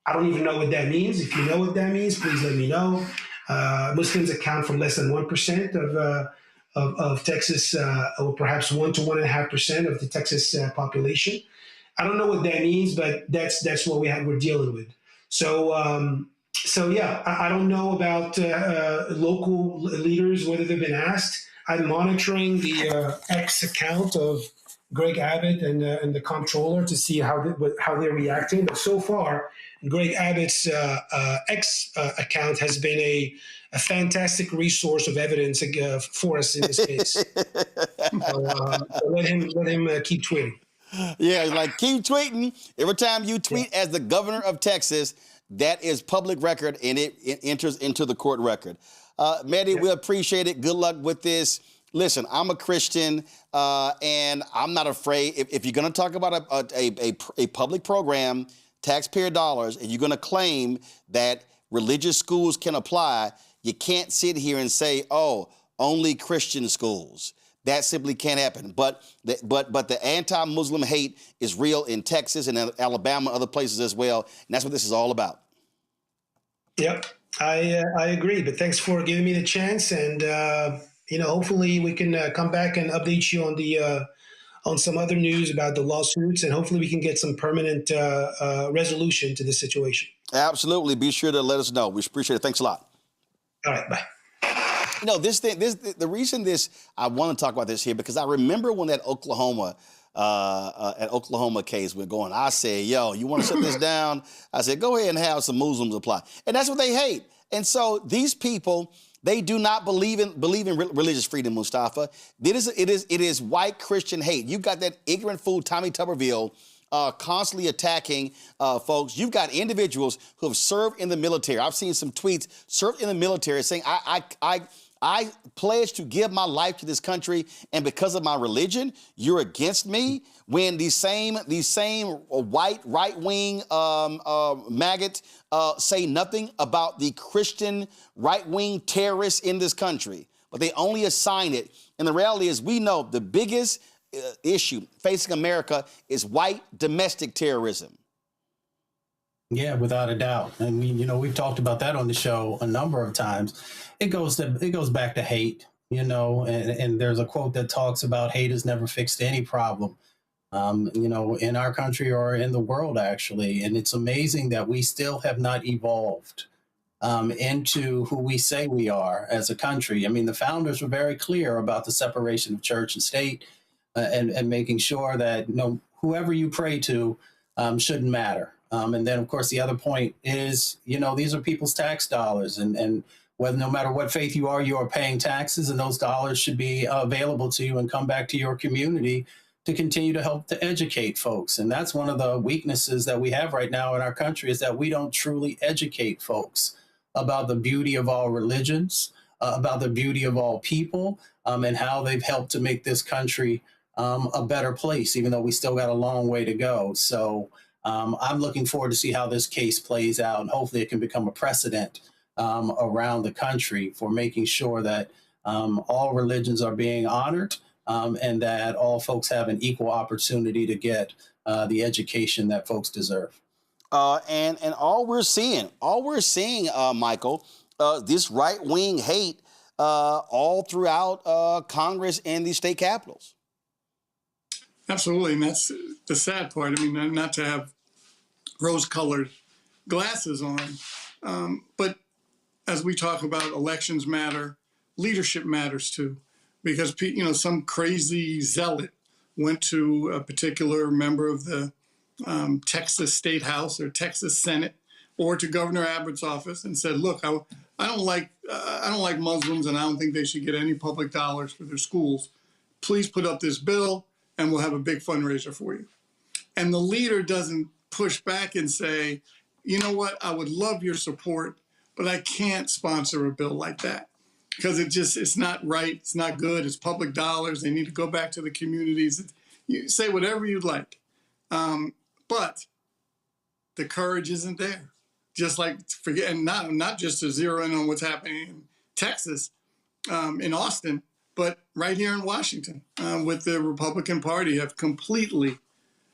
I don't even know what that means. If you know what that means, please let me know. Muslims account for less than 1% of Texas, or perhaps 1 to 1.5% of the Texas population. I don't know what that means, but that's what we're dealing with. So I don't know about local leaders, whether they've been asked. I'm monitoring the X account of Greg Abbott and the comptroller to see how they're reacting. But so far, Greg Abbott's X account has been a fantastic resource of evidence for us in this case. So let him keep tweeting. Yeah, like keep tweeting. Every time you tweet as the governor of Texas, that is public record, and it enters into the court record. Mehdi, we appreciate it. Good luck with this. Listen, I'm a Christian, and I'm not afraid. If you're going to talk about a public program, taxpayer dollars, and you're going to claim that religious schools can apply, you can't sit here and say, oh, only Christian schools. That simply can't happen. But the anti-Muslim hate is real in Texas and Alabama, other places as well, and that's what this is all about. Yep, I agree. But thanks for giving me the chance, and hopefully we can come back and update you on some other news about the lawsuits, and hopefully we can get some permanent resolution to this situation. Absolutely. Be sure to let us know. We appreciate it. Thanks a lot. All right. Bye. The reason I want to talk about this here, because I remember when that Oklahoma at Oklahoma case we're going. I said, yo, you want to shut this down? I said, go ahead and have some Muslims apply. And that's what they hate. And so these people, they do not believe in religious freedom, Mustafa. It is white Christian hate. You've got that ignorant fool, Tommy Tuberville, constantly attacking folks. You've got individuals who have served in the military. I've seen some tweets, served in the military, saying, I pledge to give my life to this country, and because of my religion, you're against me. When these same white right-wing maggots say nothing about the Christian right-wing terrorists in this country, but they only assign it. And the reality is, we know the biggest issue facing America is white domestic terrorism. Yeah, without a doubt. And we've talked about that on the show a number of times. It goes back to hate, and there's a quote that talks about hate has never fixed any problem, in our country or in the world, actually. And it's amazing that we still have not evolved into who we say we are as a country. I mean, the founders were very clear about the separation of church and state, and making sure that whoever you pray to shouldn't matter. And then, of course, the other point is, these are people's tax dollars, and whether no matter what faith you are paying taxes, and those dollars should be available to you and come back to your community to continue to help to educate folks. And that's one of the weaknesses that we have right now in our country, is that we don't truly educate folks about the beauty of all religions, about the beauty of all people, and how they've helped to make this country a better place, even though we still got a long way to go. So I'm looking forward to see how this case plays out, and hopefully it can become a precedent around the country for making sure that all religions are being honored, and that all folks have an equal opportunity to get the education that folks deserve. And all we're seeing, Michael, this right-wing hate all throughout Congress and these state capitals. Absolutely, and that's the sad part. I mean, not to have rose-colored glasses on, but as we talk about elections matter, leadership matters too, because some crazy zealot went to a particular member of the Texas State House or Texas Senate, or to Governor Abbott's office, and said, "Look, I don't like Muslims, and I don't think they should get any public dollars for their schools. Please put up this bill, and we'll have a big fundraiser for you." And the leader doesn't push back and say, "You know what, I would love your support, but I can't sponsor a bill like that because it's not right, it's not good, it's public dollars, they need to go back to the communities." You say whatever you'd like, but the courage isn't there. Just like, and not just to zero in on what's happening in Texas, in Austin, but right here in Washington, with the Republican Party, have completely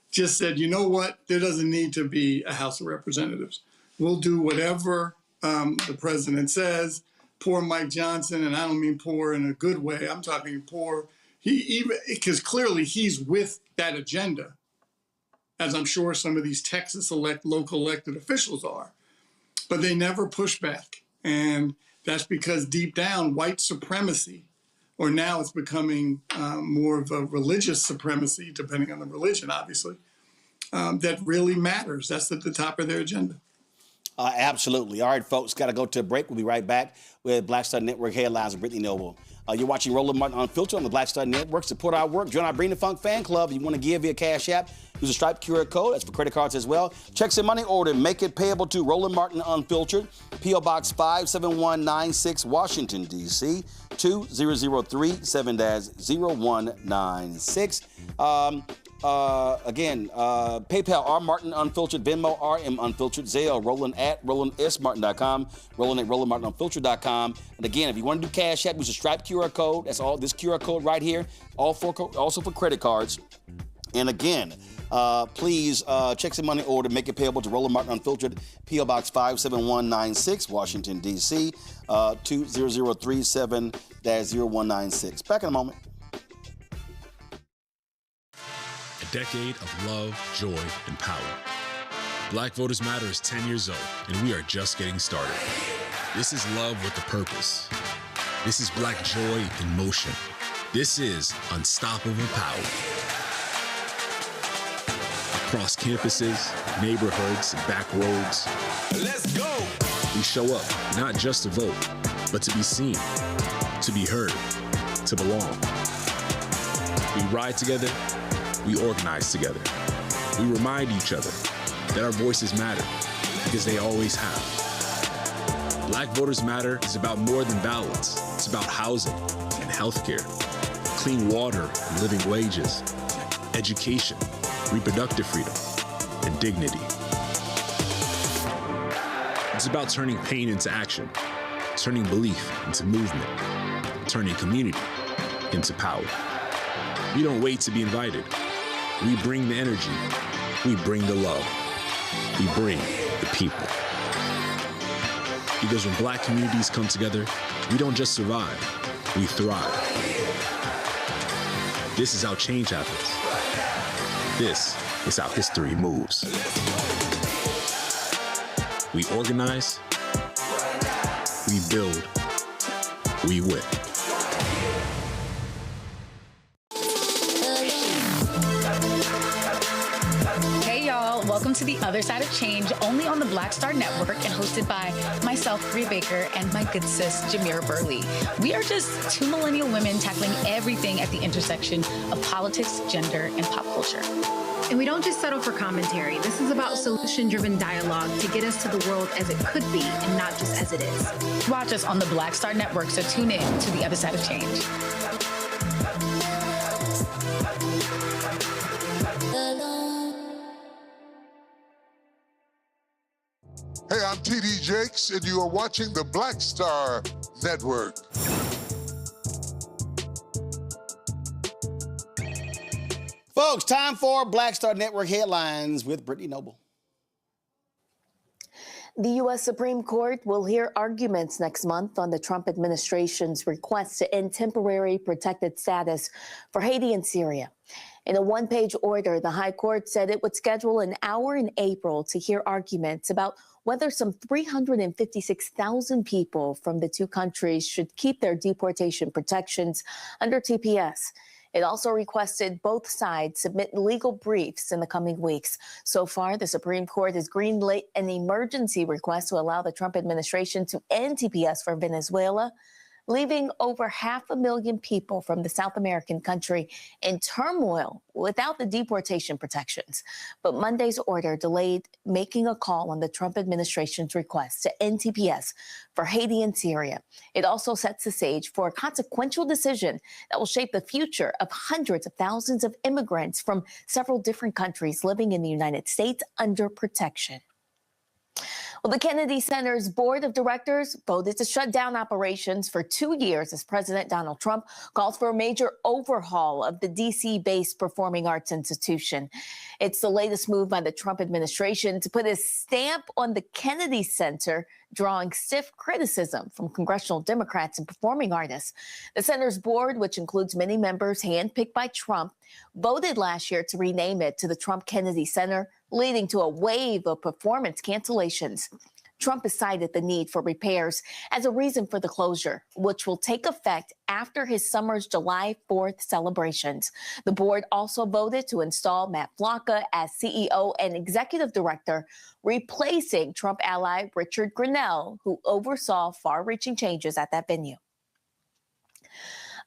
just said, you know what, there doesn't need to be a House of Representatives. We'll do whatever the president says. Poor Mike Johnson, and I don't mean poor in a good way, I'm talking poor, because clearly he's with that agenda, as I'm sure some of these Texas local elected officials are. But they never push back. And that's because deep down, white supremacy, or now it's becoming more of a religious supremacy, depending on the religion, obviously, that really matters. That's at the top of their agenda. Absolutely. All right, folks, got to go to a break. We'll be right back with Black Star Network headlines with Brittany Noble. You're watching Roland Martin Unfiltered on the Black Star Network. Support our work. Join our Bring the Funk fan club. If you want to give via Cash App, use a Stripe QR code. That's for credit cards as well. Checks and money order. Make it payable to Roland Martin Unfiltered. P.O. Box 57196, Washington, D.C. 20037-0196. Again, PayPal, R Martin Unfiltered, Venmo, RM Unfiltered, Zelle, Roland at RolandSMartin.com, Roland at RolandMartinUnfiltered.com. And again, if you want to do Cash App, use a Stripe QR code. That's all, this QR code right here, also for credit cards. And again, please, checks and money order, make it payable to Roland Martin Unfiltered, P.O. Box 57196, Washington, D.C., 20037-0196. Back in a moment. A decade of love, joy, and power. Black Voters Matter is 10 years old, and we are just getting started. This is love with a purpose. This is Black joy in motion. This is unstoppable power. across campuses, neighborhoods, and back roads. Let's go! We show up not just to vote, but to be seen, to be heard, to belong. We ride together, we organize together. We remind each other that our voices matter, because they always have. Black Voters Matter is about more than ballots. It's about housing and healthcare, clean water and living wages, education, reproductive freedom, and dignity. It's about turning pain into action, turning belief into movement, turning community into power. We don't wait to be invited. We bring the energy. We bring the love. We bring the people. Because when Black communities come together, we don't just survive, we thrive. This is how change happens. This is how history moves. We organize, we build, we win. Hey y'all, welcome to The Other Side of Change, only on the Black Star Network and hosted by myself, Rhea Baker, and my good sis, Jamira Burley. We are just two millennial women tackling everything at the intersection of politics, gender, and pop culture. And we don't just settle for commentary. This is about solution-driven dialogue to get us to the world as it could be and not just as it is. Watch us on the Black Star Network, so tune in to The Other Side of Change. Hey, I'm TD Jakes, and you are watching the Black Star Network. Folks, time for Black Star Network headlines with Brittany Noble. The U.S. Supreme Court will hear arguments next month on the Trump administration's request to end temporary protected status for Haiti and Syria. In a one-page order, the High Court said it would schedule an hour in April to hear arguments about whether some 356,000 people from the two countries should keep their deportation protections under TPS. It also requested both sides submit legal briefs in the coming weeks. So far, the Supreme Court has greenlit an emergency request to allow the Trump administration to end TPS for Venezuela, leaving over 500,000 people from the South American country in turmoil without the deportation protections. But Monday's order delayed making a call on the Trump administration's request to end TPS for Haiti and Syria. It also sets the stage for a consequential decision that will shape the future of hundreds of thousands of immigrants from several different countries living in the United States under protection. Well, the Kennedy Center's board of directors voted to shut down operations for 2 years as President Donald Trump calls for a major overhaul of the D.C.-based performing arts institution. It's the latest move by the Trump administration to put a stamp on the Kennedy Center, drawing stiff criticism from congressional Democrats and performing artists. The center's board, which includes many members handpicked by Trump, voted last year to rename it to the Trump Kennedy Center, leading to a wave of performance cancellations. Trump has cited the need for repairs as a reason for the closure, which will take effect after his summer's July 4th celebrations. The board also voted to install Matt Flocka as CEO and executive director, replacing Trump ally Richard Grenell, who oversaw far-reaching changes at that venue.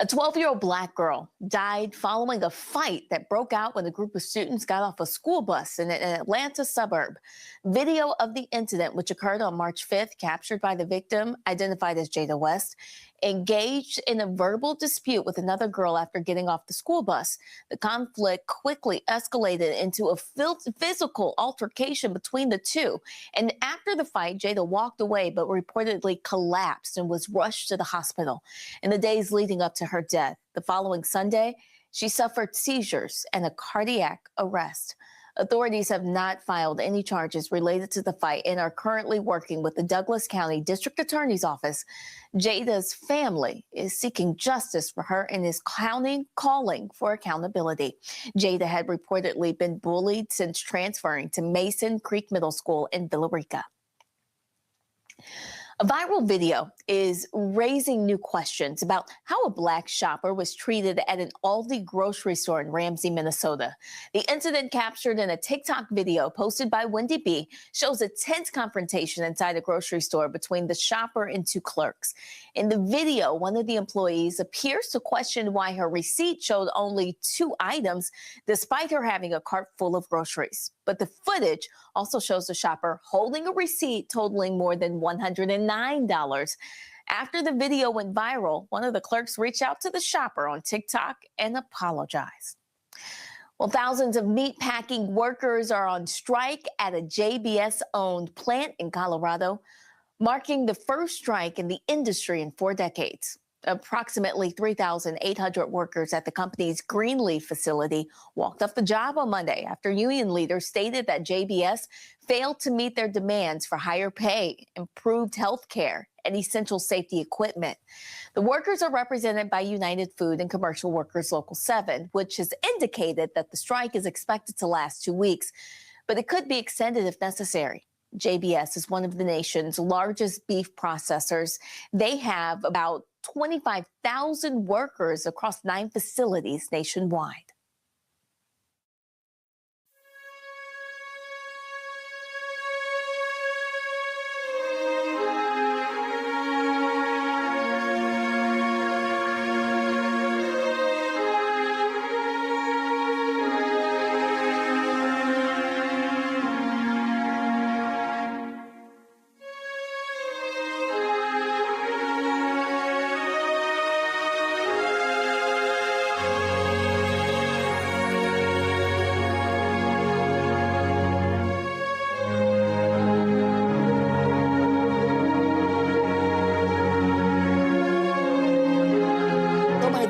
A 12-year-old black girl died following a fight that broke out when a group of students got off a school bus in an Atlanta suburb. Video of the incident, which occurred on March 5th, captured by the victim, identified as Jada West, engaged in a verbal dispute with another girl after getting off the school bus. The conflict quickly escalated into a physical altercation between the two. And after the fight, Jada walked away but reportedly collapsed and was rushed to the hospital. In the days leading up to her death, the following Sunday, she suffered seizures and a cardiac arrest. Authorities have not filed any charges related to the fight and are currently working with the Douglas County District Attorney's Office. Jada's family is seeking justice for her and is calling for accountability. Jada had reportedly been bullied since transferring to Mason Creek Middle School in Villa Rica. A viral video is raising new questions about how a black shopper was treated at an Aldi grocery store in Ramsey, Minnesota. The incident, captured in a TikTok video posted by Wendy B, shows a tense confrontation inside a grocery store between the shopper and two clerks. In the video, one of the employees appears to question why her receipt showed only 2 items, despite her having a cart full of groceries. But the footage also shows the shopper holding a receipt totaling more than $109. After the video went viral, one of the clerks reached out to the shopper on TikTok and apologized. Well, thousands of meatpacking workers are on strike at a JBS-owned plant in Colorado, marking the first strike in the industry in 4 decades. Approximately 3,800 workers at the company's Greenleaf facility walked off the job on Monday after union leaders stated that JBS failed to meet their demands for higher pay, improved health care, and essential safety equipment. The workers are represented by United Food and Commercial Workers Local 7, which has indicated that the strike is expected to last 2 weeks, but it could be extended if necessary. JBS is one of the nation's largest beef processors. They have about 25,000 workers across 9 facilities nationwide.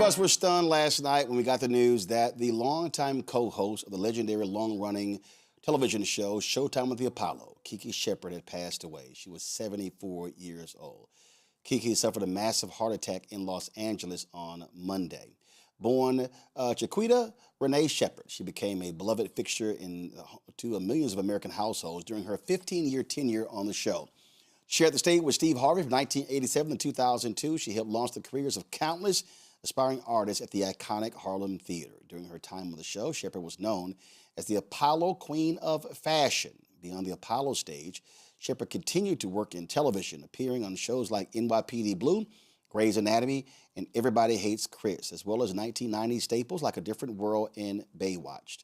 Us were stunned last night when we got the news that the longtime co-host of the legendary long-running television show Showtime with the Apollo, Kiki Shepard, had passed away. She was 74 years old. Kiki suffered a massive heart attack in Los Angeles on Monday. Born Chiquita Renee Shepard, she became a beloved fixture to millions of American households during her 15-year tenure on the show. Shared the stage with Steve Harvey from 1987 to 2002. She helped launch the careers of countless aspiring artists at the iconic Harlem Theater. During her time on the show, Shepard was known as the Apollo Queen of Fashion. Beyond the Apollo stage, Shepard continued to work in television, appearing on shows like NYPD Blue, Grey's Anatomy, and Everybody Hates Chris, as well as 1990s staples like A Different World and Baywatch.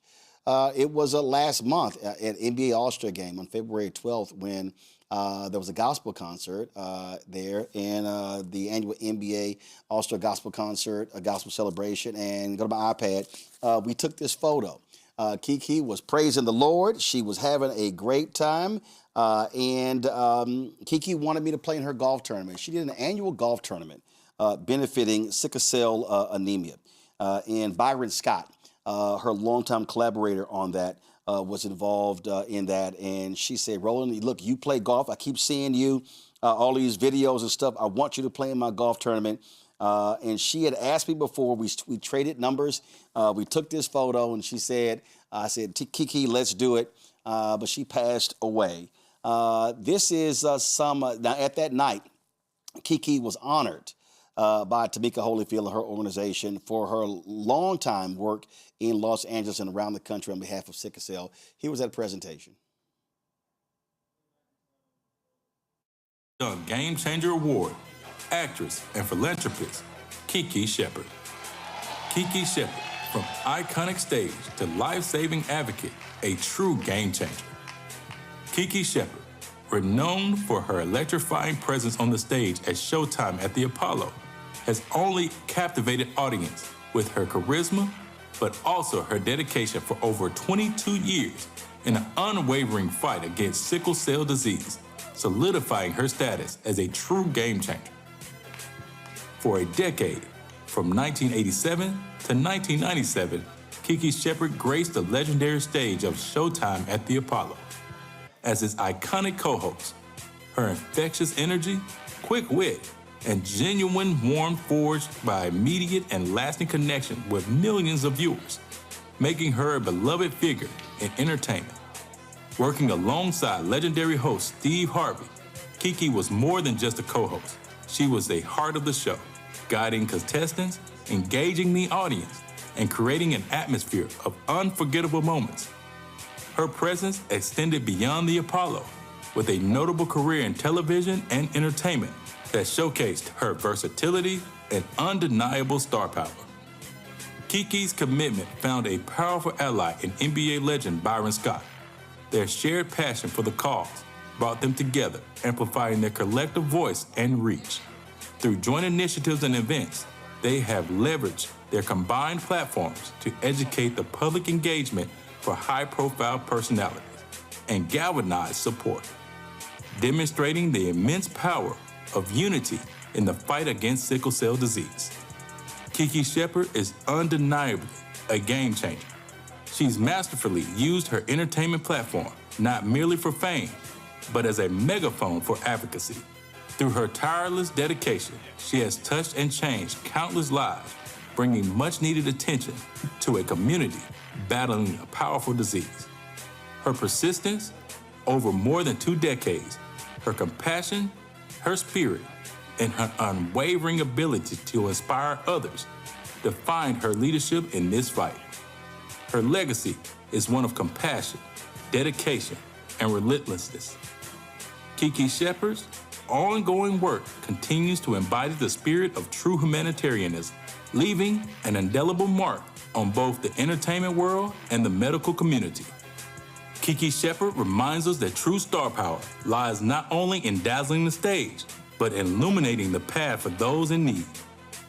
It was last month at NBA All-Star Game on February 12th when there was a gospel concert there, and the annual NBA All-Star Gospel Concert, a gospel celebration, and go to my iPad. We took this photo. Kiki was praising the Lord. She was having a great time, and Kiki wanted me to play in her golf tournament. She did an annual golf tournament benefiting sickle cell anemia, and Byron Scott, her longtime collaborator on that, was involved in that, and she said, Roland, look, you play golf. I keep seeing you, all these videos and stuff. I want you to play in my golf tournament. And she had asked me before, we traded numbers. We took this photo, and she said, I said, Kiki, let's do it. But she passed away. This is now at that night, Kiki was honored by Tamika Holyfield and her organization for her longtime work in Los Angeles and around the country on behalf of sickle cell. Here was that presentation. The Game Changer Award, actress and philanthropist, Kiki Shepard. Kiki Shepard, from iconic stage to life-saving advocate, a true game changer. Kiki Shepard, renowned for her electrifying presence on the stage at Showtime at the Apollo, has only captivated audience with her charisma, but also her dedication for over 22 years in an unwavering fight against sickle cell disease, solidifying her status as a true game changer. For a decade, from 1987 to 1997, Kiki Shepard graced the legendary stage of Showtime at the Apollo. As its iconic co-host, her infectious energy, quick wit, and genuine warmth forged by immediate and lasting connection with millions of viewers, making her a beloved figure in entertainment. Working alongside legendary host Steve Harvey, Kiki was more than just a co-host. She was the heart of the show, guiding contestants, engaging the audience, and creating an atmosphere of unforgettable moments. Her presence extended beyond the Apollo, with a notable career in television and entertainment that showcased her versatility and undeniable star power. Kiki's commitment found a powerful ally in NBA legend Byron Scott. Their shared passion for the cause brought them together, amplifying their collective voice and reach. Through joint initiatives and events, they have leveraged their combined platforms to educate the public engagement for high-profile personalities and galvanize support, demonstrating the immense power of unity in the fight against sickle cell disease. Kiki Shepard is undeniably a game changer. She's masterfully used her entertainment platform not merely for fame, but as a megaphone for advocacy. Through her tireless dedication, she has touched and changed countless lives, bringing much-needed attention to a community battling a powerful disease. Her persistence over more than 2 decades, her compassion, her spirit, and her unwavering ability to inspire others defined her leadership in this fight. Her legacy is one of compassion, dedication, and relentlessness. Kiki Shepard's ongoing work continues to embody the spirit of true humanitarianism, leaving an indelible mark on both the entertainment world and the medical community. Kiki Shepard reminds us that true star power lies not only in dazzling the stage, but in illuminating the path for those in need.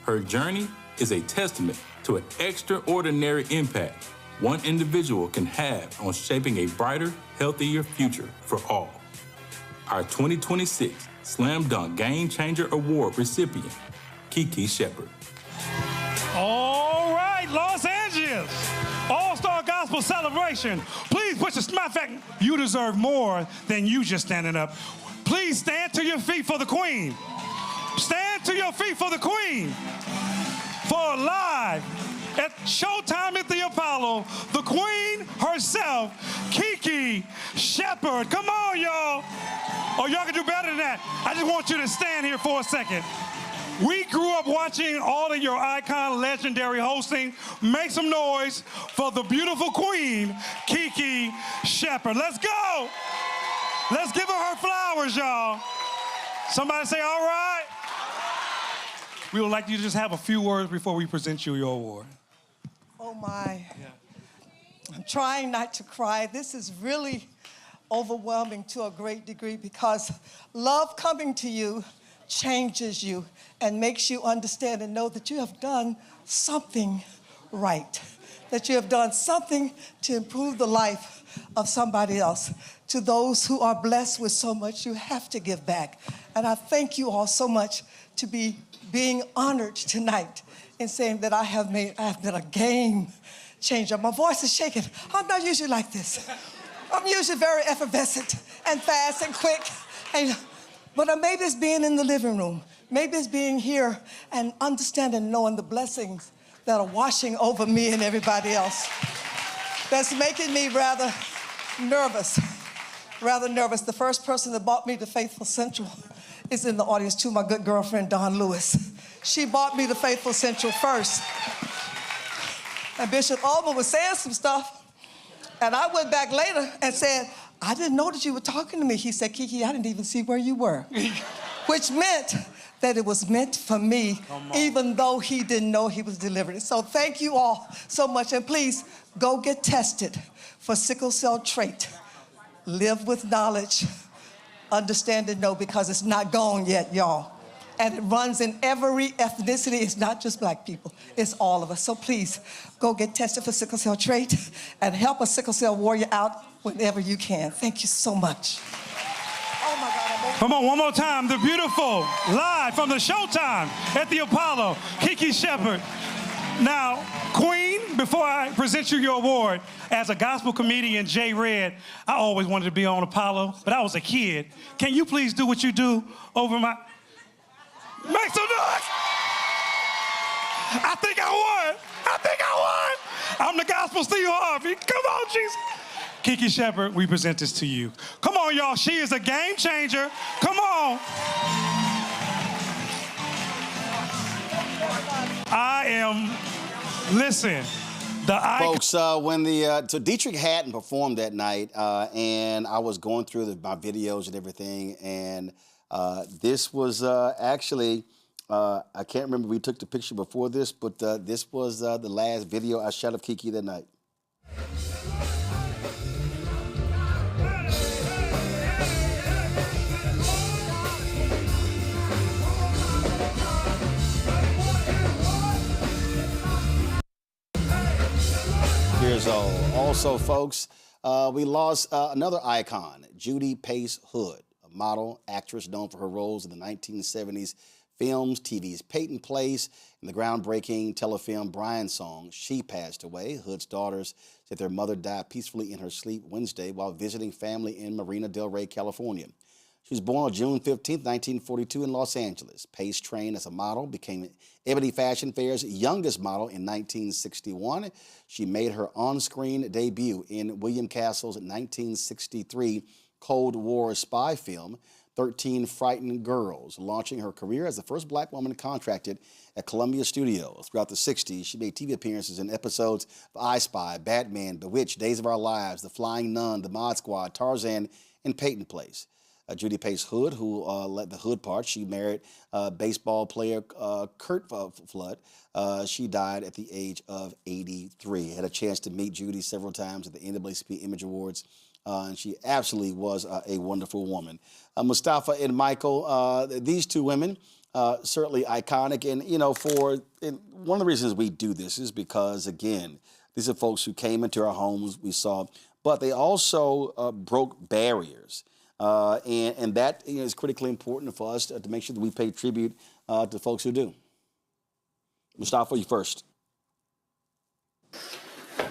Her journey is a testament to an extraordinary impact one individual can have on shaping a brighter, healthier future for all. Our 2026 Slam Dunk Game Changer Award recipient, Kiki Shepard. All right, Los Angeles, All-Star Gospel Celebration. Please put your, matter of fact, you deserve more than you just standing up. Please stand to your feet for the Queen. Stand to your feet for the Queen. For live at Showtime at the Apollo, the Queen herself, Kiki Shepard. Come on, y'all. Oh, y'all can do better than that. I just want you to stand here for a second. We grew up watching all of your icon, legendary hosting. Make some noise for the beautiful Queen, Kiki Shepard. Let's go. Let's give her flowers, y'all. Somebody say, all right. We would like you to just have a few words before we present you your award. Oh, my. I'm trying not to cry. This is really overwhelming to a great degree because love coming to you changes you and makes you understand and know that you have done something right, that you have done something to improve the life of somebody else. To those who are blessed with so much, you have to give back. And I thank you all so much to be being honored tonight in saying that I have been a game changer. My voice is shaking. I'm not usually like this. I'm usually very effervescent and fast and quick. But maybe it's being in the living room. Maybe it's being here and understanding, knowing the blessings that are washing over me and everybody else. That's making me rather nervous. The first person that bought me to Faithful Central is in the audience too, my good girlfriend, Dawn Lewis. She bought me to Faithful Central first. And Bishop Ulmer was saying some stuff. And I went back later and said, I didn't know that you were talking to me. He said, Kiki, I didn't even see where you were. Which meant that it was meant for me, even though he didn't know he was delivering it. So thank you all so much. And please go get tested for sickle cell trait. Live with knowledge, understand and know, because it's not gone yet, y'all. And it runs in every ethnicity. It's not just black people, it's all of us. So please go get tested for sickle cell trait and help a sickle cell warrior out whenever you can. Thank you so much. Oh my God. Come on, one more time. The beautiful, live from the Showtime at the Apollo, Kiki Shepard. Now, Queen, before I present you your award, as a gospel comedian, Jay Red, I always wanted to be on Apollo, but I was a kid. Can you please do what you do over my... Make some noise! I think I won! I'm the gospel Steve Harvey. Come on, Jesus. Kiki Shepard, we present this to you. Come on, on, y'all. She is a game changer. Come on. Listen. Folks, when so Dietrich Haddon performed that night, and I was going through my videos and everything, and this was actually, I can't remember if we took the picture before this, but this was the last video I shot of Kiki that night. Years old. Also, folks, we lost another icon, Judy Pace Hood, a model, actress known for her roles in the 1970s films, TV's Peyton Place, and the groundbreaking telefilm Brian Song. She passed away. Hood's daughters said their mother died peacefully in her sleep Wednesday while visiting family in Marina Del Rey, California. She was born on June 15, 1942 in Los Angeles. Pace trained as a model, became Ebony Fashion Fair's youngest model in 1961. She made her on-screen debut in William Castle's 1963 Cold War spy film, 13 Frightened Girls, launching her career as the first black woman contracted at Columbia Studios. Throughout the 60s, she made TV appearances in episodes of I Spy, Batman, Bewitched, Days of Our Lives, The Flying Nun, The Mod Squad, Tarzan, and Peyton Place. Judy Pace Hood, who led the Hood part, she married baseball player Kurt Flood. She died at the age of 83. I had a chance to meet Judy several times at the NAACP Image Awards, and she absolutely was a wonderful woman. Mustafa and Michael, these two women, certainly iconic. And, you know, one of the reasons we do this is because, again, these are folks who came into our homes, we saw, but they also broke barriers. And that is critically important for us to make sure that we pay tribute to folks who do. Mustafa, you first.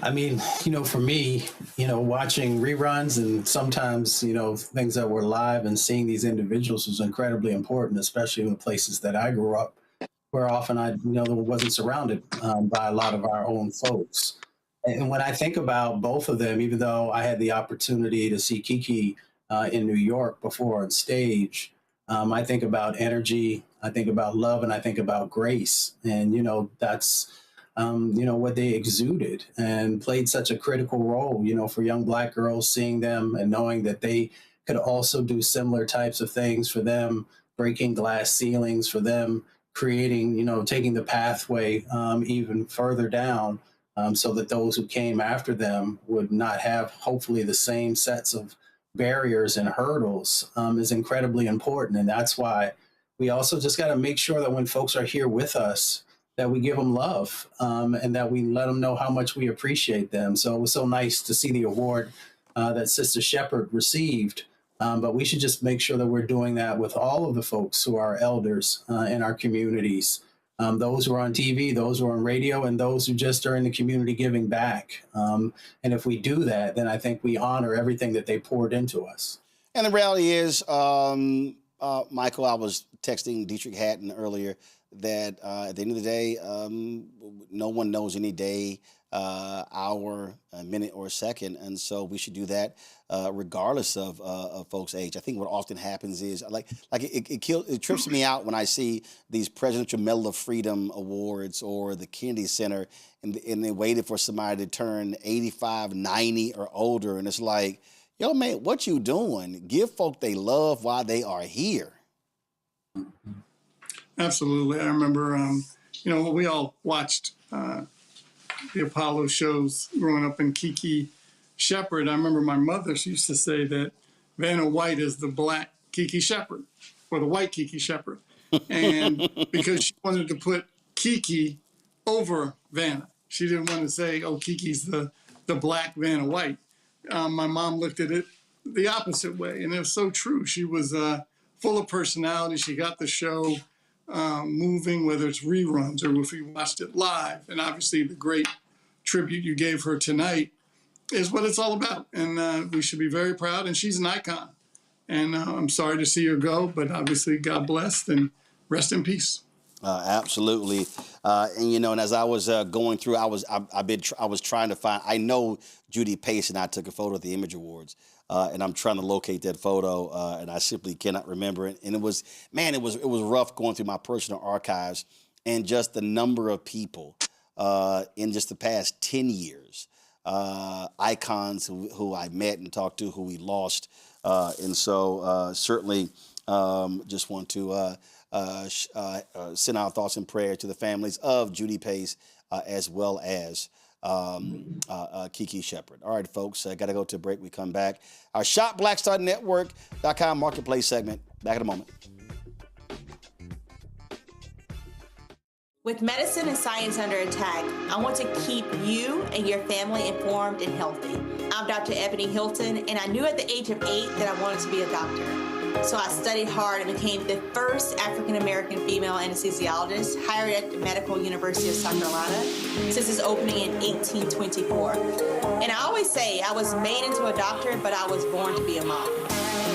I mean, you know, for me, you know, watching reruns and sometimes, you know, things that were live and seeing these individuals was incredibly important, especially in the places that I grew up, where often I, wasn't surrounded by a lot of our own folks. And when I think about both of them, even though I had the opportunity to see Kiki in New York before on stage, I think about energy, I think about love, and I think about grace. And, that's, what they exuded and played such a critical role, for young Black girls, seeing them and knowing that they could also do similar types of things, for them breaking glass ceilings, for them creating, taking the pathway even further down, so that those who came after them would not have, hopefully, the same sets of barriers and hurdles, is incredibly important. And that's why we also just got to make sure that when folks are here with us, that we give them love, and that we let them know how much we appreciate them. So it was so nice to see the award that Sister Shepherd received. But we should just make sure that we're doing that with all of the folks who are elders in our communities, those who are on TV, those who are on radio, and those who just are in the community giving back. And if we do that, then I think we honor everything that they poured into us. And the reality is, Michael, I was texting Dietrich Haddon earlier that at the end of the day, no one knows any day, hour, minute, or second. And so we should do that regardless of folks' age. I think what often happens is, it trips me out when I see these Presidential Medal of Freedom awards or the Kennedy Center, and they waited for somebody to turn 85, 90, or older. And it's like, yo, man, what you doing? Give folk they love while they are here. Absolutely. I remember, we all watched the Apollo shows growing up in Kiki Shepard. I remember my mother, she used to say that Vanna White is the Black Kiki Shepard, or the white Kiki Shepard. And because she wanted to put Kiki over Vanna. She didn't want to say, oh, Kiki's the Black Vanna White. My mom looked at it the opposite way, and it was so true. She was full of personality. She got the show moving, whether it's reruns or if you watched it live. And obviously the great tribute you gave her tonight is what it's all about. And we should be very proud. And she's an icon. And I'm sorry to see her go, but obviously God bless and rest in peace. Absolutely. And as I was going through, I was trying to find. I know Judy Pace and I took a photo at the Image Awards, and I'm trying to locate that photo, and I simply cannot remember it. And it was rough going through my personal archives and just the number of people in just the past 10 years, icons who I met and talked to, who we lost, and so certainly just want to. Send our thoughts and prayers to the families of Judy Pace as well as Kiki Shepard. All right, folks, I got to go to a break. We come back. Our ShopBlackStarNetwork.com marketplace segment. Back in a moment. With medicine and science under attack, I want to keep you and your family informed and healthy. I'm Dr. Ebony Hilton, and I knew at the age of 8 that I wanted to be a doctor. So I studied hard and became the first African-American female anesthesiologist hired at the Medical University of South Carolina since its opening in 1824. And I always say I was made into a doctor, but I was born to be a mom.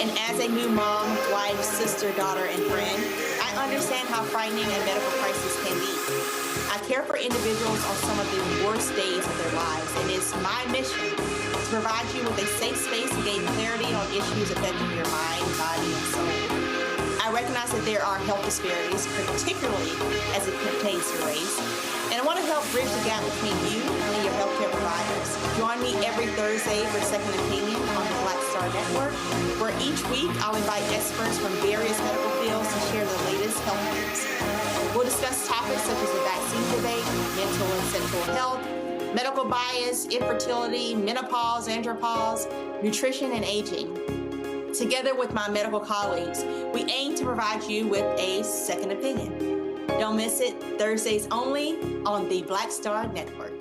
And as a new mom, wife, sister, daughter, and friend, I understand how frightening a medical crisis can be. I care for individuals on some of the worst days of their lives, and it's my mission to provide you with a safe space to gain clarity on issues affecting your mind, body, and soul. I recognize that there are health disparities, particularly as it pertains to race, and I want to help bridge the gap between you and your healthcare providers. Join me every Thursday for Second Opinion on the Black Star Network, where each week I'll invite experts from various medical fields to share the latest health news. We'll discuss topics such as the vaccine debate, mental and sexual health, medical bias, infertility, menopause, andropause, nutrition, and aging. Together with my medical colleagues, we aim to provide you with a second opinion. Don't miss it, Thursdays only on the Black Star Network.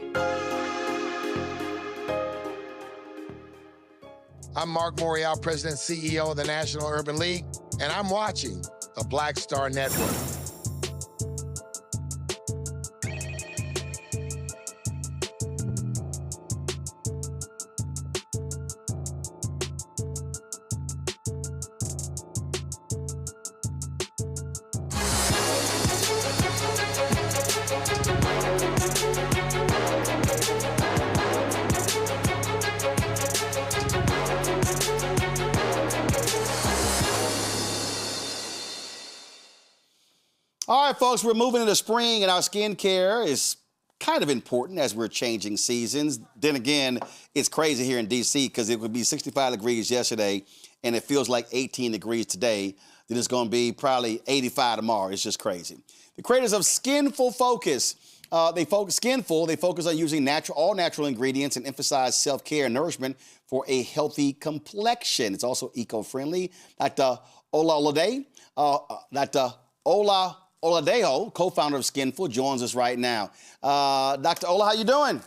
I'm Mark Morial, President and CEO of the National Urban League, and I'm watching the Black Star Network. All right, folks, we're moving into spring, and our skincare is kind of important as we're changing seasons. Then again, it's crazy here in D.C. because it would be 65 degrees yesterday, and it feels like 18 degrees today. Then it's going to be probably 85 tomorrow. It's just crazy. The creators of Skinful focus. They focus on using all natural ingredients and emphasize self-care and nourishment for a healthy complexion. It's also eco-friendly. Dr. Ola Oladejo, co-founder of Skinful, joins us right now. Dr. Ola, how you doing?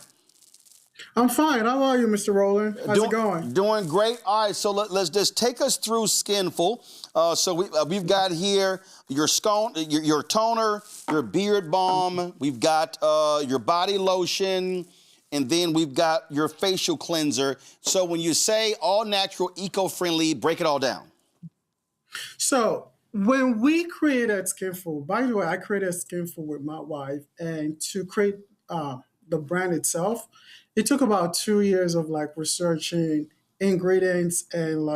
I'm fine. How are you, Mr. Rowland? How's it going? Doing great. All right, so let's just take us through Skinful. So we've got here your toner, your beard balm. We've got your body lotion, and then we've got your facial cleanser. So when you say all natural, eco-friendly, break it all down. So when we created Skinful, by the way, I created Skinful with my wife, and to create the brand itself, it took about 2 years of researching ingredients and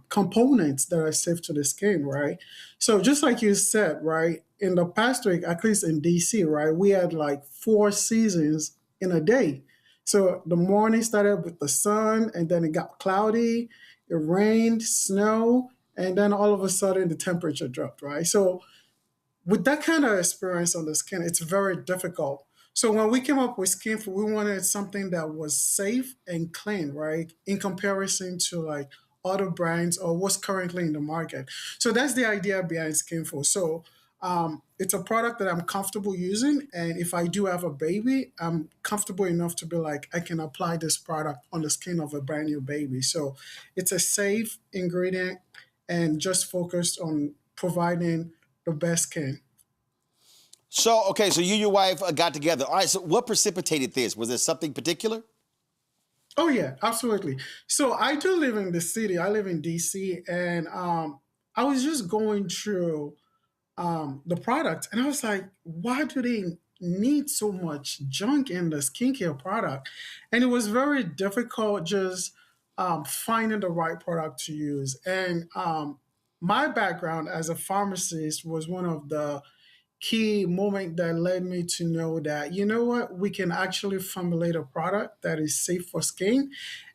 components that are safe to the skin, right? So just like you said, right, in the past week, at least in DC, right, we had 4 seasons in a day. So the morning started with the sun, and then it got cloudy, it rained, snow, and then all of a sudden the temperature dropped, right? So with that kind of experience on the skin, it's very difficult. So when we came up with Skinful, we wanted something that was safe and clean, right? In comparison to other brands or what's currently in the market. So that's the idea behind Skinful. So it's a product that I'm comfortable using. And if I do have a baby, I'm comfortable enough to be I can apply this product on the skin of a brand new baby. So it's a safe ingredient and just focused on providing the best skin. So, okay, so you and your wife got together. All right, so what precipitated this? Was there something particular? Oh, yeah, absolutely. So I do live in the city. I live in D.C., and I was just going through the product, and I was like, why do they need so much junk in the skincare product. And it was very difficult just finding the right product to use. And my background as a pharmacist was one of the key moment that led me to know that, you know what, we can actually formulate a product that is safe for skin.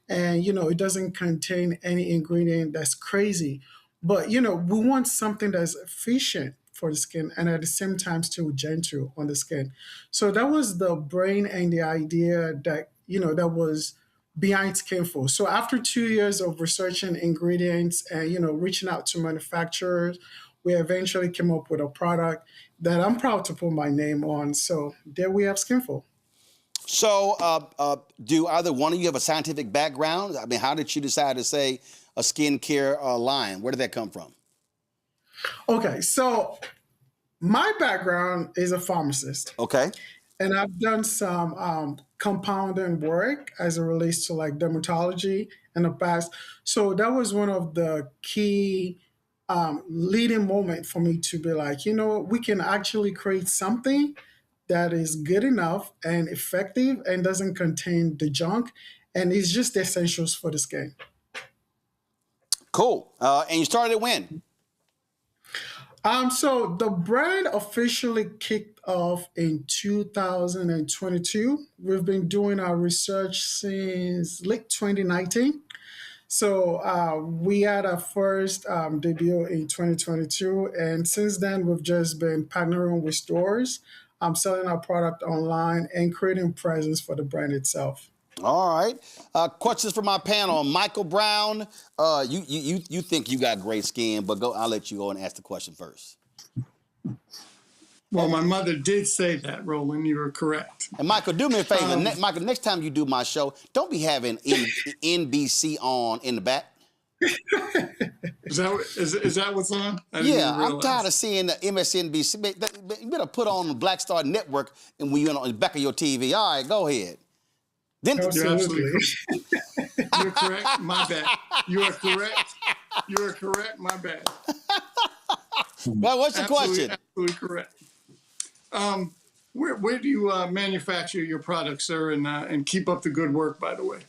And, it doesn't contain any ingredient that's crazy. But, we want something that's efficient for the skin and at the same time still gentle on the skin. So that was the brain and the idea that, that was behind Skinful. So after 2 years of researching ingredients and, reaching out to manufacturers, we eventually came up with a product that I'm proud to put my name on. So there we have Skinful. So do either one of you have a scientific background? I mean, how did you decide to say a skincare line? Where did that come from? Okay, so my background is a pharmacist. Okay. And I've done some compounding work as it relates to like dermatology in the past. So that was one of the key leading moment for me to be like, we can actually create something that is good enough and effective and doesn't contain the junk and it's just the essentials for the skin. Cool. And you started when? So the brand officially kicked off in 2022. We've been doing our research since late 2019. So we had our first debut in 2022. And since then, we've just been partnering with stores, selling our product online and creating presence for the brand itself. All right. Questions for my panel. Michael Brown, you think you got great skin, but I'll let you go and ask the question first. Well, my mother did say that, Roland. You were correct. And Michael, do me a favor. Michael, next time you do my show, don't be having NBC on in the back. Is that what's on? Yeah, I'm tired of seeing the MSNBC. You better put on the Black Star Network and when you're on the back of your TV. All right, go ahead. You're absolutely correct. You're correct. My bad. You are correct. You are correct. My bad. Well, what's your question? Absolutely correct. Where do you manufacture your products, sir, and keep up the good work, by the way?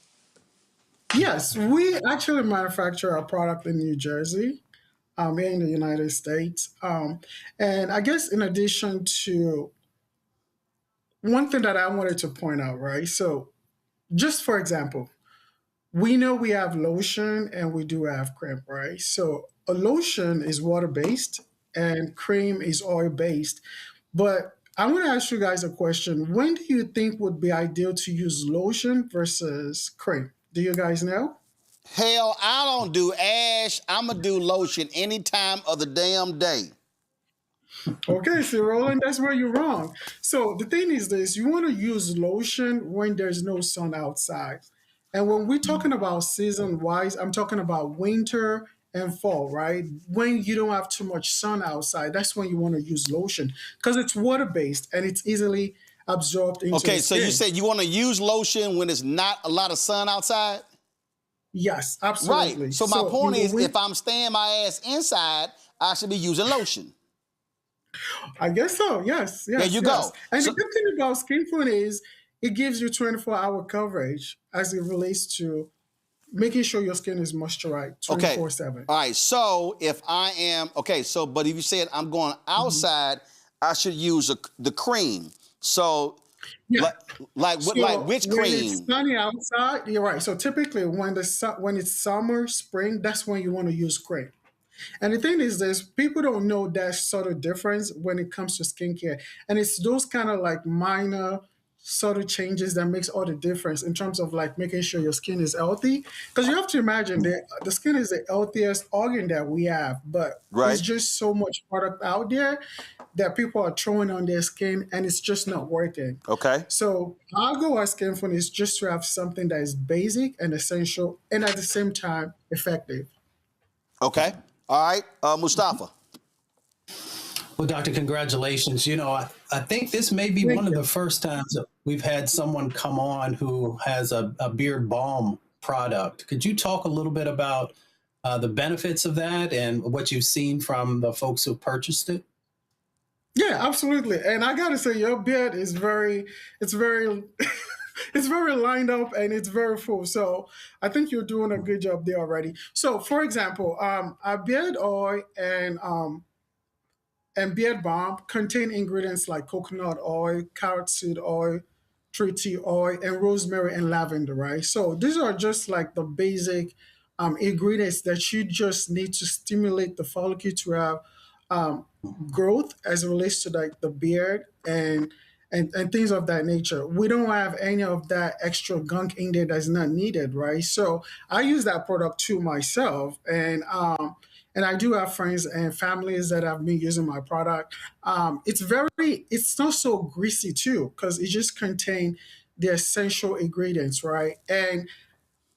Yes, we actually manufacture our product in New Jersey, in the United States. And I guess in addition to one thing that I wanted to point out, right? So just for example, we know we have lotion and we do have cream, right? So a lotion is water-based and cream is oil-based. But I want to ask you guys a question. When do you think would be ideal to use lotion versus cream? Do you guys know? Hell, I don't do ash. I'm going to do lotion any time of the damn day. Okay, so Roland, that's where you're wrong. So the thing is this, you want to use lotion when there's no sun outside. And when we're talking about season-wise, I'm talking about winter and fall, right? When you don't have too much sun outside, that's when you want to use lotion because it's water-based and it's easily absorbed into the skin. So you said you want to use lotion when there's not a lot of sun outside? Yes, absolutely. Right. So my point is, if I'm staying my ass inside, I should be using lotion. I guess so, yes. There you go. And the good thing about Skinful is it gives you 24-hour coverage as it relates to making sure your skin is moisturized 24/7. All right, so if I am, but if you said I'm going outside, I should use the cream. So, like which cream? When it's sunny outside, you're right. So typically when it's summer, spring, that's when you want to use cream. And the thing is this, people don't know that sort of difference when it comes to skincare. And it's those kind of like minor sort of changes that makes all the difference in terms of like making sure your skin is healthy. Because you have to imagine that the skin is the healthiest organ that we have, but there's just so much product out there that people are throwing on their skin and it's just not working. Okay. So our goal at Skinful is just to have something that is basic and essential and at the same time effective. Okay. All right. Mustafa. Well, Doctor, congratulations. I think this may be one of the first times that we've had someone come on who has a beard balm product. Could you talk a little bit about the benefits of that and what you've seen from the folks who purchased it? Yeah, absolutely. And I gotta say, your beard is it's very, it's very lined up and it's very full. So I think you're doing a good job there already. So, for example, our beard oil and beard balm contain ingredients like coconut oil, carrot seed oil, tree tea oil, and rosemary and lavender, right? So these are just like the basic ingredients that you just need to stimulate the follicle to have um, growth as it relates to like the beard and things of that nature. We don't have any of that extra gunk in there that's not needed, right? So I use that product too myself, and I do have friends and families that have been using my product. It's not so greasy too, because it just contains the essential ingredients, right? And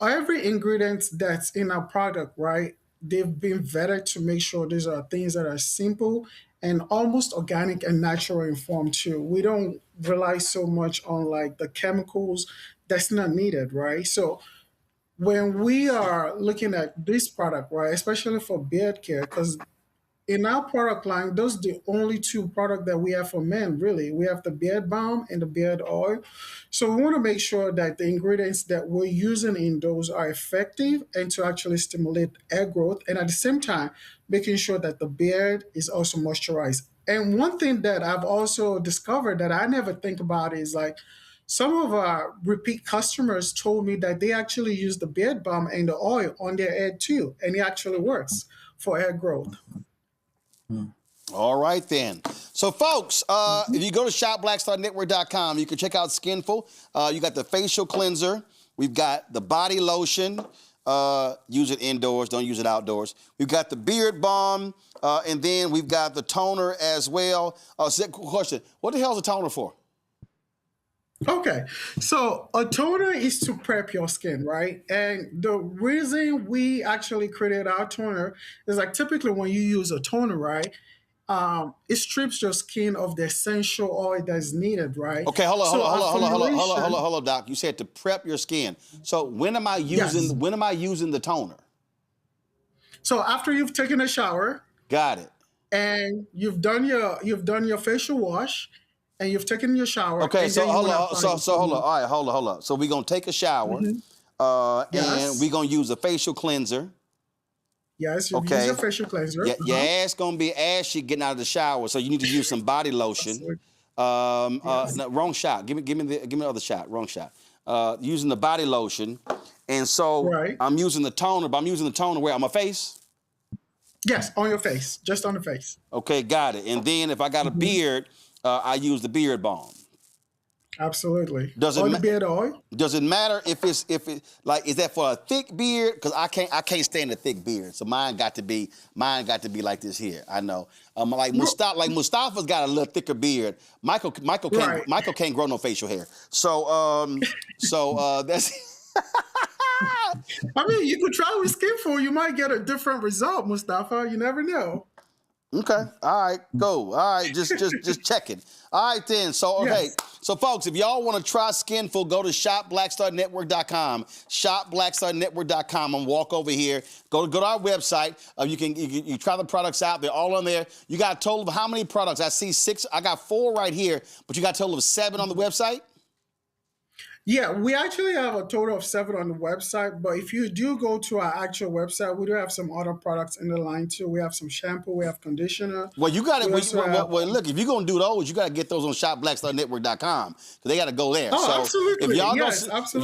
every ingredient that's in our product, right? They've been vetted to make sure these are things that are simple and almost organic and natural in form too. We don't rely so much on like the chemicals that's not needed, right? So when we are looking at this product, right, especially for beard care, because in our product line, those are the only two products that we have for men, really. We have the beard balm and the beard oil. So we want to make sure that the ingredients that we're using in those are effective and to actually stimulate hair growth. And at the same time, making sure that the beard is also moisturized. And one thing that I've also discovered that I never think about is like some of our repeat customers told me that they actually use the beard balm and the oil on their head too. And it actually works for hair growth. All right, then. So, folks, if you go to shopblackstarnetwork.com, you can check out Skinful. You got the facial cleanser. We've got the body lotion. Use it indoors. Don't use it outdoors. We've got the beard balm. And then we've got the toner as well. Question, what the hell is a toner for? Okay, so a toner is to prep your skin, right? And the reason we actually created our toner is like typically when you use a toner, right? It strips your skin of the essential oil that's needed, right? Okay, hold on, Doc. You said to prep your skin. So when am I using the toner? So after you've taken a shower. Got it. And you've done your facial wash. And you've taken your shower. Okay, so hold on. All right, hold on. So we're gonna take a shower, and we're gonna use a facial cleanser. Yes, you use your facial cleanser. Your ass gonna be ashy getting out of the shower, so you need to use some body lotion. No, wrong shot. Give me the other shot. Wrong shot. Using the body lotion, and so I'm using the toner, but I'm using the toner where on my face. Yes, on your face, just on the face. Okay, got it. And then if I got a beard. I use the beard balm. Absolutely. The beard oil? Does it matter if it like is that for a thick beard? Because I can't stand a thick beard, so mine got to be like this here. I know. Mustafa's got a little thicker beard. Michael can't grow no facial hair. So that's. I mean, you could try with Skinful. You might get a different result, Mustafa. You never know. Okay. All right. Go. All right. Just checking. All right then. So okay. Yes. So folks, if y'all want to try Skinful, go to shopblackstarnetwork.com. Shopblackstarnetwork.com and walk over here. Go to our website. You can try the products out. They're all on there. You got a total of how many products? I see 6. I got 4 right here, but you got a total of 7 on the website? Yeah, we actually have a total of 7 on the website, but if you do go to our actual website, we do have some other products in the line too. We have some shampoo, we have conditioner. Well, you got it. Well, look, if you're going to do those, you got to get those on shopblackstarnetwork.com because they got to go there. Oh, so absolutely. If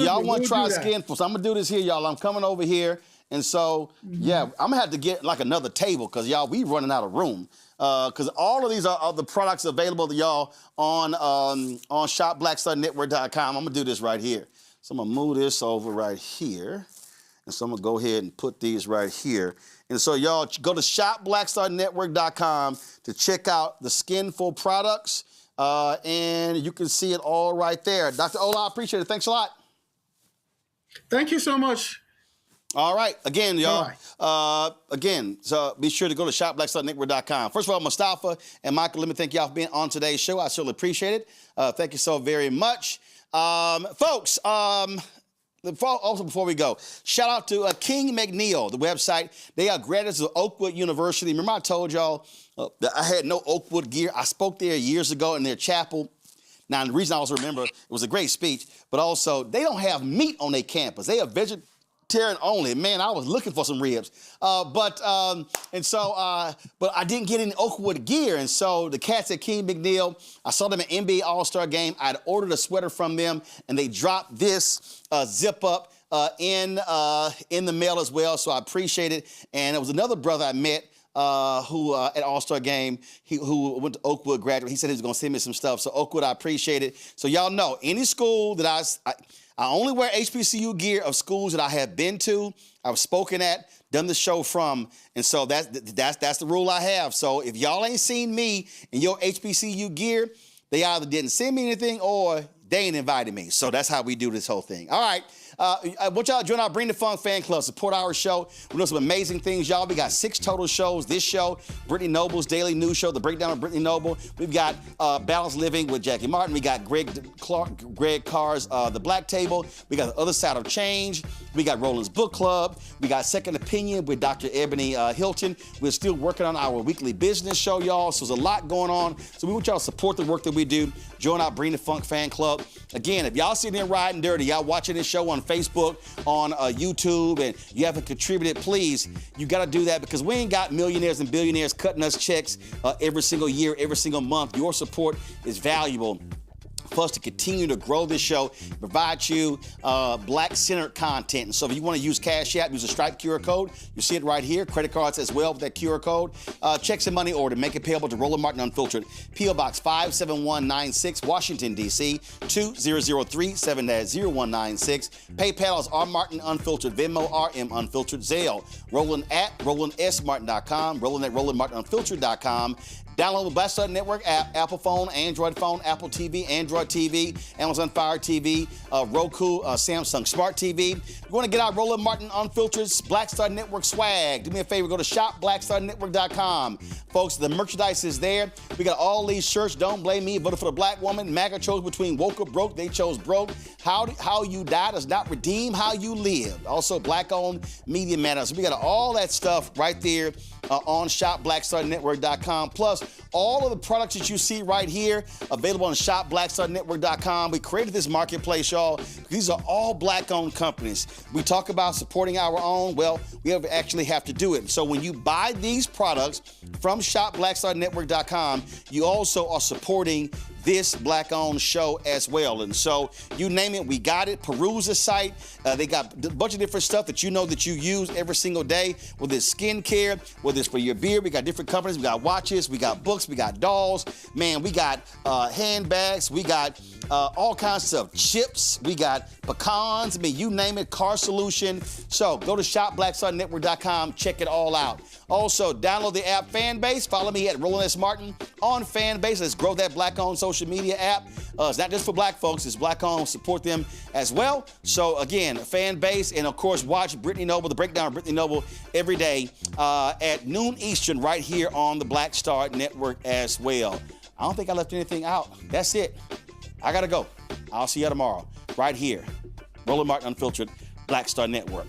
y'all want to try Skinful, so I'm going to do this here, y'all. I'm coming over here. And so, I'm going to have to get like another table because, y'all, we running out of room. Because all of these are the products available to y'all on shopblackstarnetwork.com. I'm going to do this right here. So I'm going to move this over right here. And so I'm going to go ahead and put these right here. And so y'all go to shopblackstarnetwork.com to check out the Skinful products. And you can see it all right there. Dr. Ola, I appreciate it. Thanks a lot. Thank you so much. All right. Again, y'all. So be sure to go to shopblackstarnetwork.com. First of all, Mustafa and Michael, let me thank y'all for being on today's show. I certainly appreciate it. Thank you so very much. Folks, Also, before we go, shout out to King McNeil, the website. They are graduates of Oakwood University. Remember I told y'all that I had no Oakwood gear? I spoke there years ago in their chapel. Now, the reason I also remember, it was a great speech, but also they don't have meat on their campus. They are vegetarian only. Man, I was looking for some ribs. But I didn't get any Oakwood gear. And so the cats at King McNeil, I saw them at NBA All-Star Game. I'd ordered a sweater from them, and they dropped this zip up in the mail as well. So I appreciate it. And there was another brother I met who at All-Star Game, who went to Oakwood graduate. He said he was going to send me some stuff. So Oakwood, I appreciate it. So y'all know, any school that I only wear HBCU gear of schools that I have been to, I've spoken at, done the show from, and so that's the rule I have. So if y'all ain't seen me in your HBCU gear, they either didn't send me anything or they ain't invited me. So that's how we do this whole thing. All right. I want y'all to join our Bring the Funk fan club. Support our show. We're doing some amazing things, y'all. We got 6 total shows. This show, Brittany Noble's Daily News Show, The Breakdown of Brittany Noble. We've got Balanced Living with Jackie Martin. We got Greg Carr's The Black Table. We got The Other Side of Change. We got Roland's Book Club. We got Second Opinion with Dr. Ebony Hilton. We're still working on our weekly business show, y'all. So there's a lot going on. So we want y'all to support the work that we do. Join our Bring the Funk fan club. Again, if y'all sitting there riding dirty, y'all watching this show on Facebook, on YouTube, and you haven't contributed, please, you got to do that, because we ain't got millionaires and billionaires cutting us checks every single year, every single month. Your support is valuable for us to continue to grow this show, provide you black-centered content. And so if you want to use Cash App, use a Stripe QR code. You see it right here. Credit cards as well with that QR code. Checks and money order. Make it payable to Roland Martin Unfiltered. P.O. Box 57196, Washington, D.C. 2003-7-0196. PayPal is R Martin Unfiltered. Venmo RM Unfiltered. Zelle. Roland at RolandSMartin.com. Roland at RolandMartinUnfiltered.com. Download the Black Star Network app, Apple phone, Android phone, Apple TV, Android TV, Amazon Fire TV, Roku, Samsung Smart TV. You want to get our Roland Martin Unfiltered Black Star Network swag? Do me a favor, go to shopblackstarnetwork.com. Folks, the merchandise is there. We got all these shirts. Don't blame me. Voted for the black woman. MAGA chose between woke or broke. They chose broke. How you die does not redeem how you live. Also, black-owned media matters. So we got all that stuff right there on shopblackstarnetwork.com. Plus, all of the products that you see right here available on shopblackstarnetwork.com. We created this marketplace, y'all. These are all black-owned companies. We talk about supporting our own. Well, we actually have to do it. So when you buy these products from shopblackstarnetwork.com, you also are supporting this black-owned show as well. And so you name it, we got it. Peruse the site. They got a bunch of different stuff that you know that you use every single day, whether it's skincare, whether it's for your beard. We got different companies. We got watches, we got books, we got dolls. Man, we got handbags. We got all kinds of stuff. Chips. We got pecans. I mean, you name it, car solution. So go to shopblackstarnetwork.com. Check it all out. Also, download the app Fanbase. Follow me at Roland S. Martin on Fanbase. Let's grow that black-owned social media app. It's not just for black folks. It's black-owned. Support them as well. So, again, Fanbase. And, of course, watch Brittany Noble, the breakdown of Brittany Noble, every day at noon Eastern right here on the Black Star Network as well. I don't think I left anything out. That's it. I got to go. I'll see you tomorrow right here. Roland Martin Unfiltered, Black Star Network.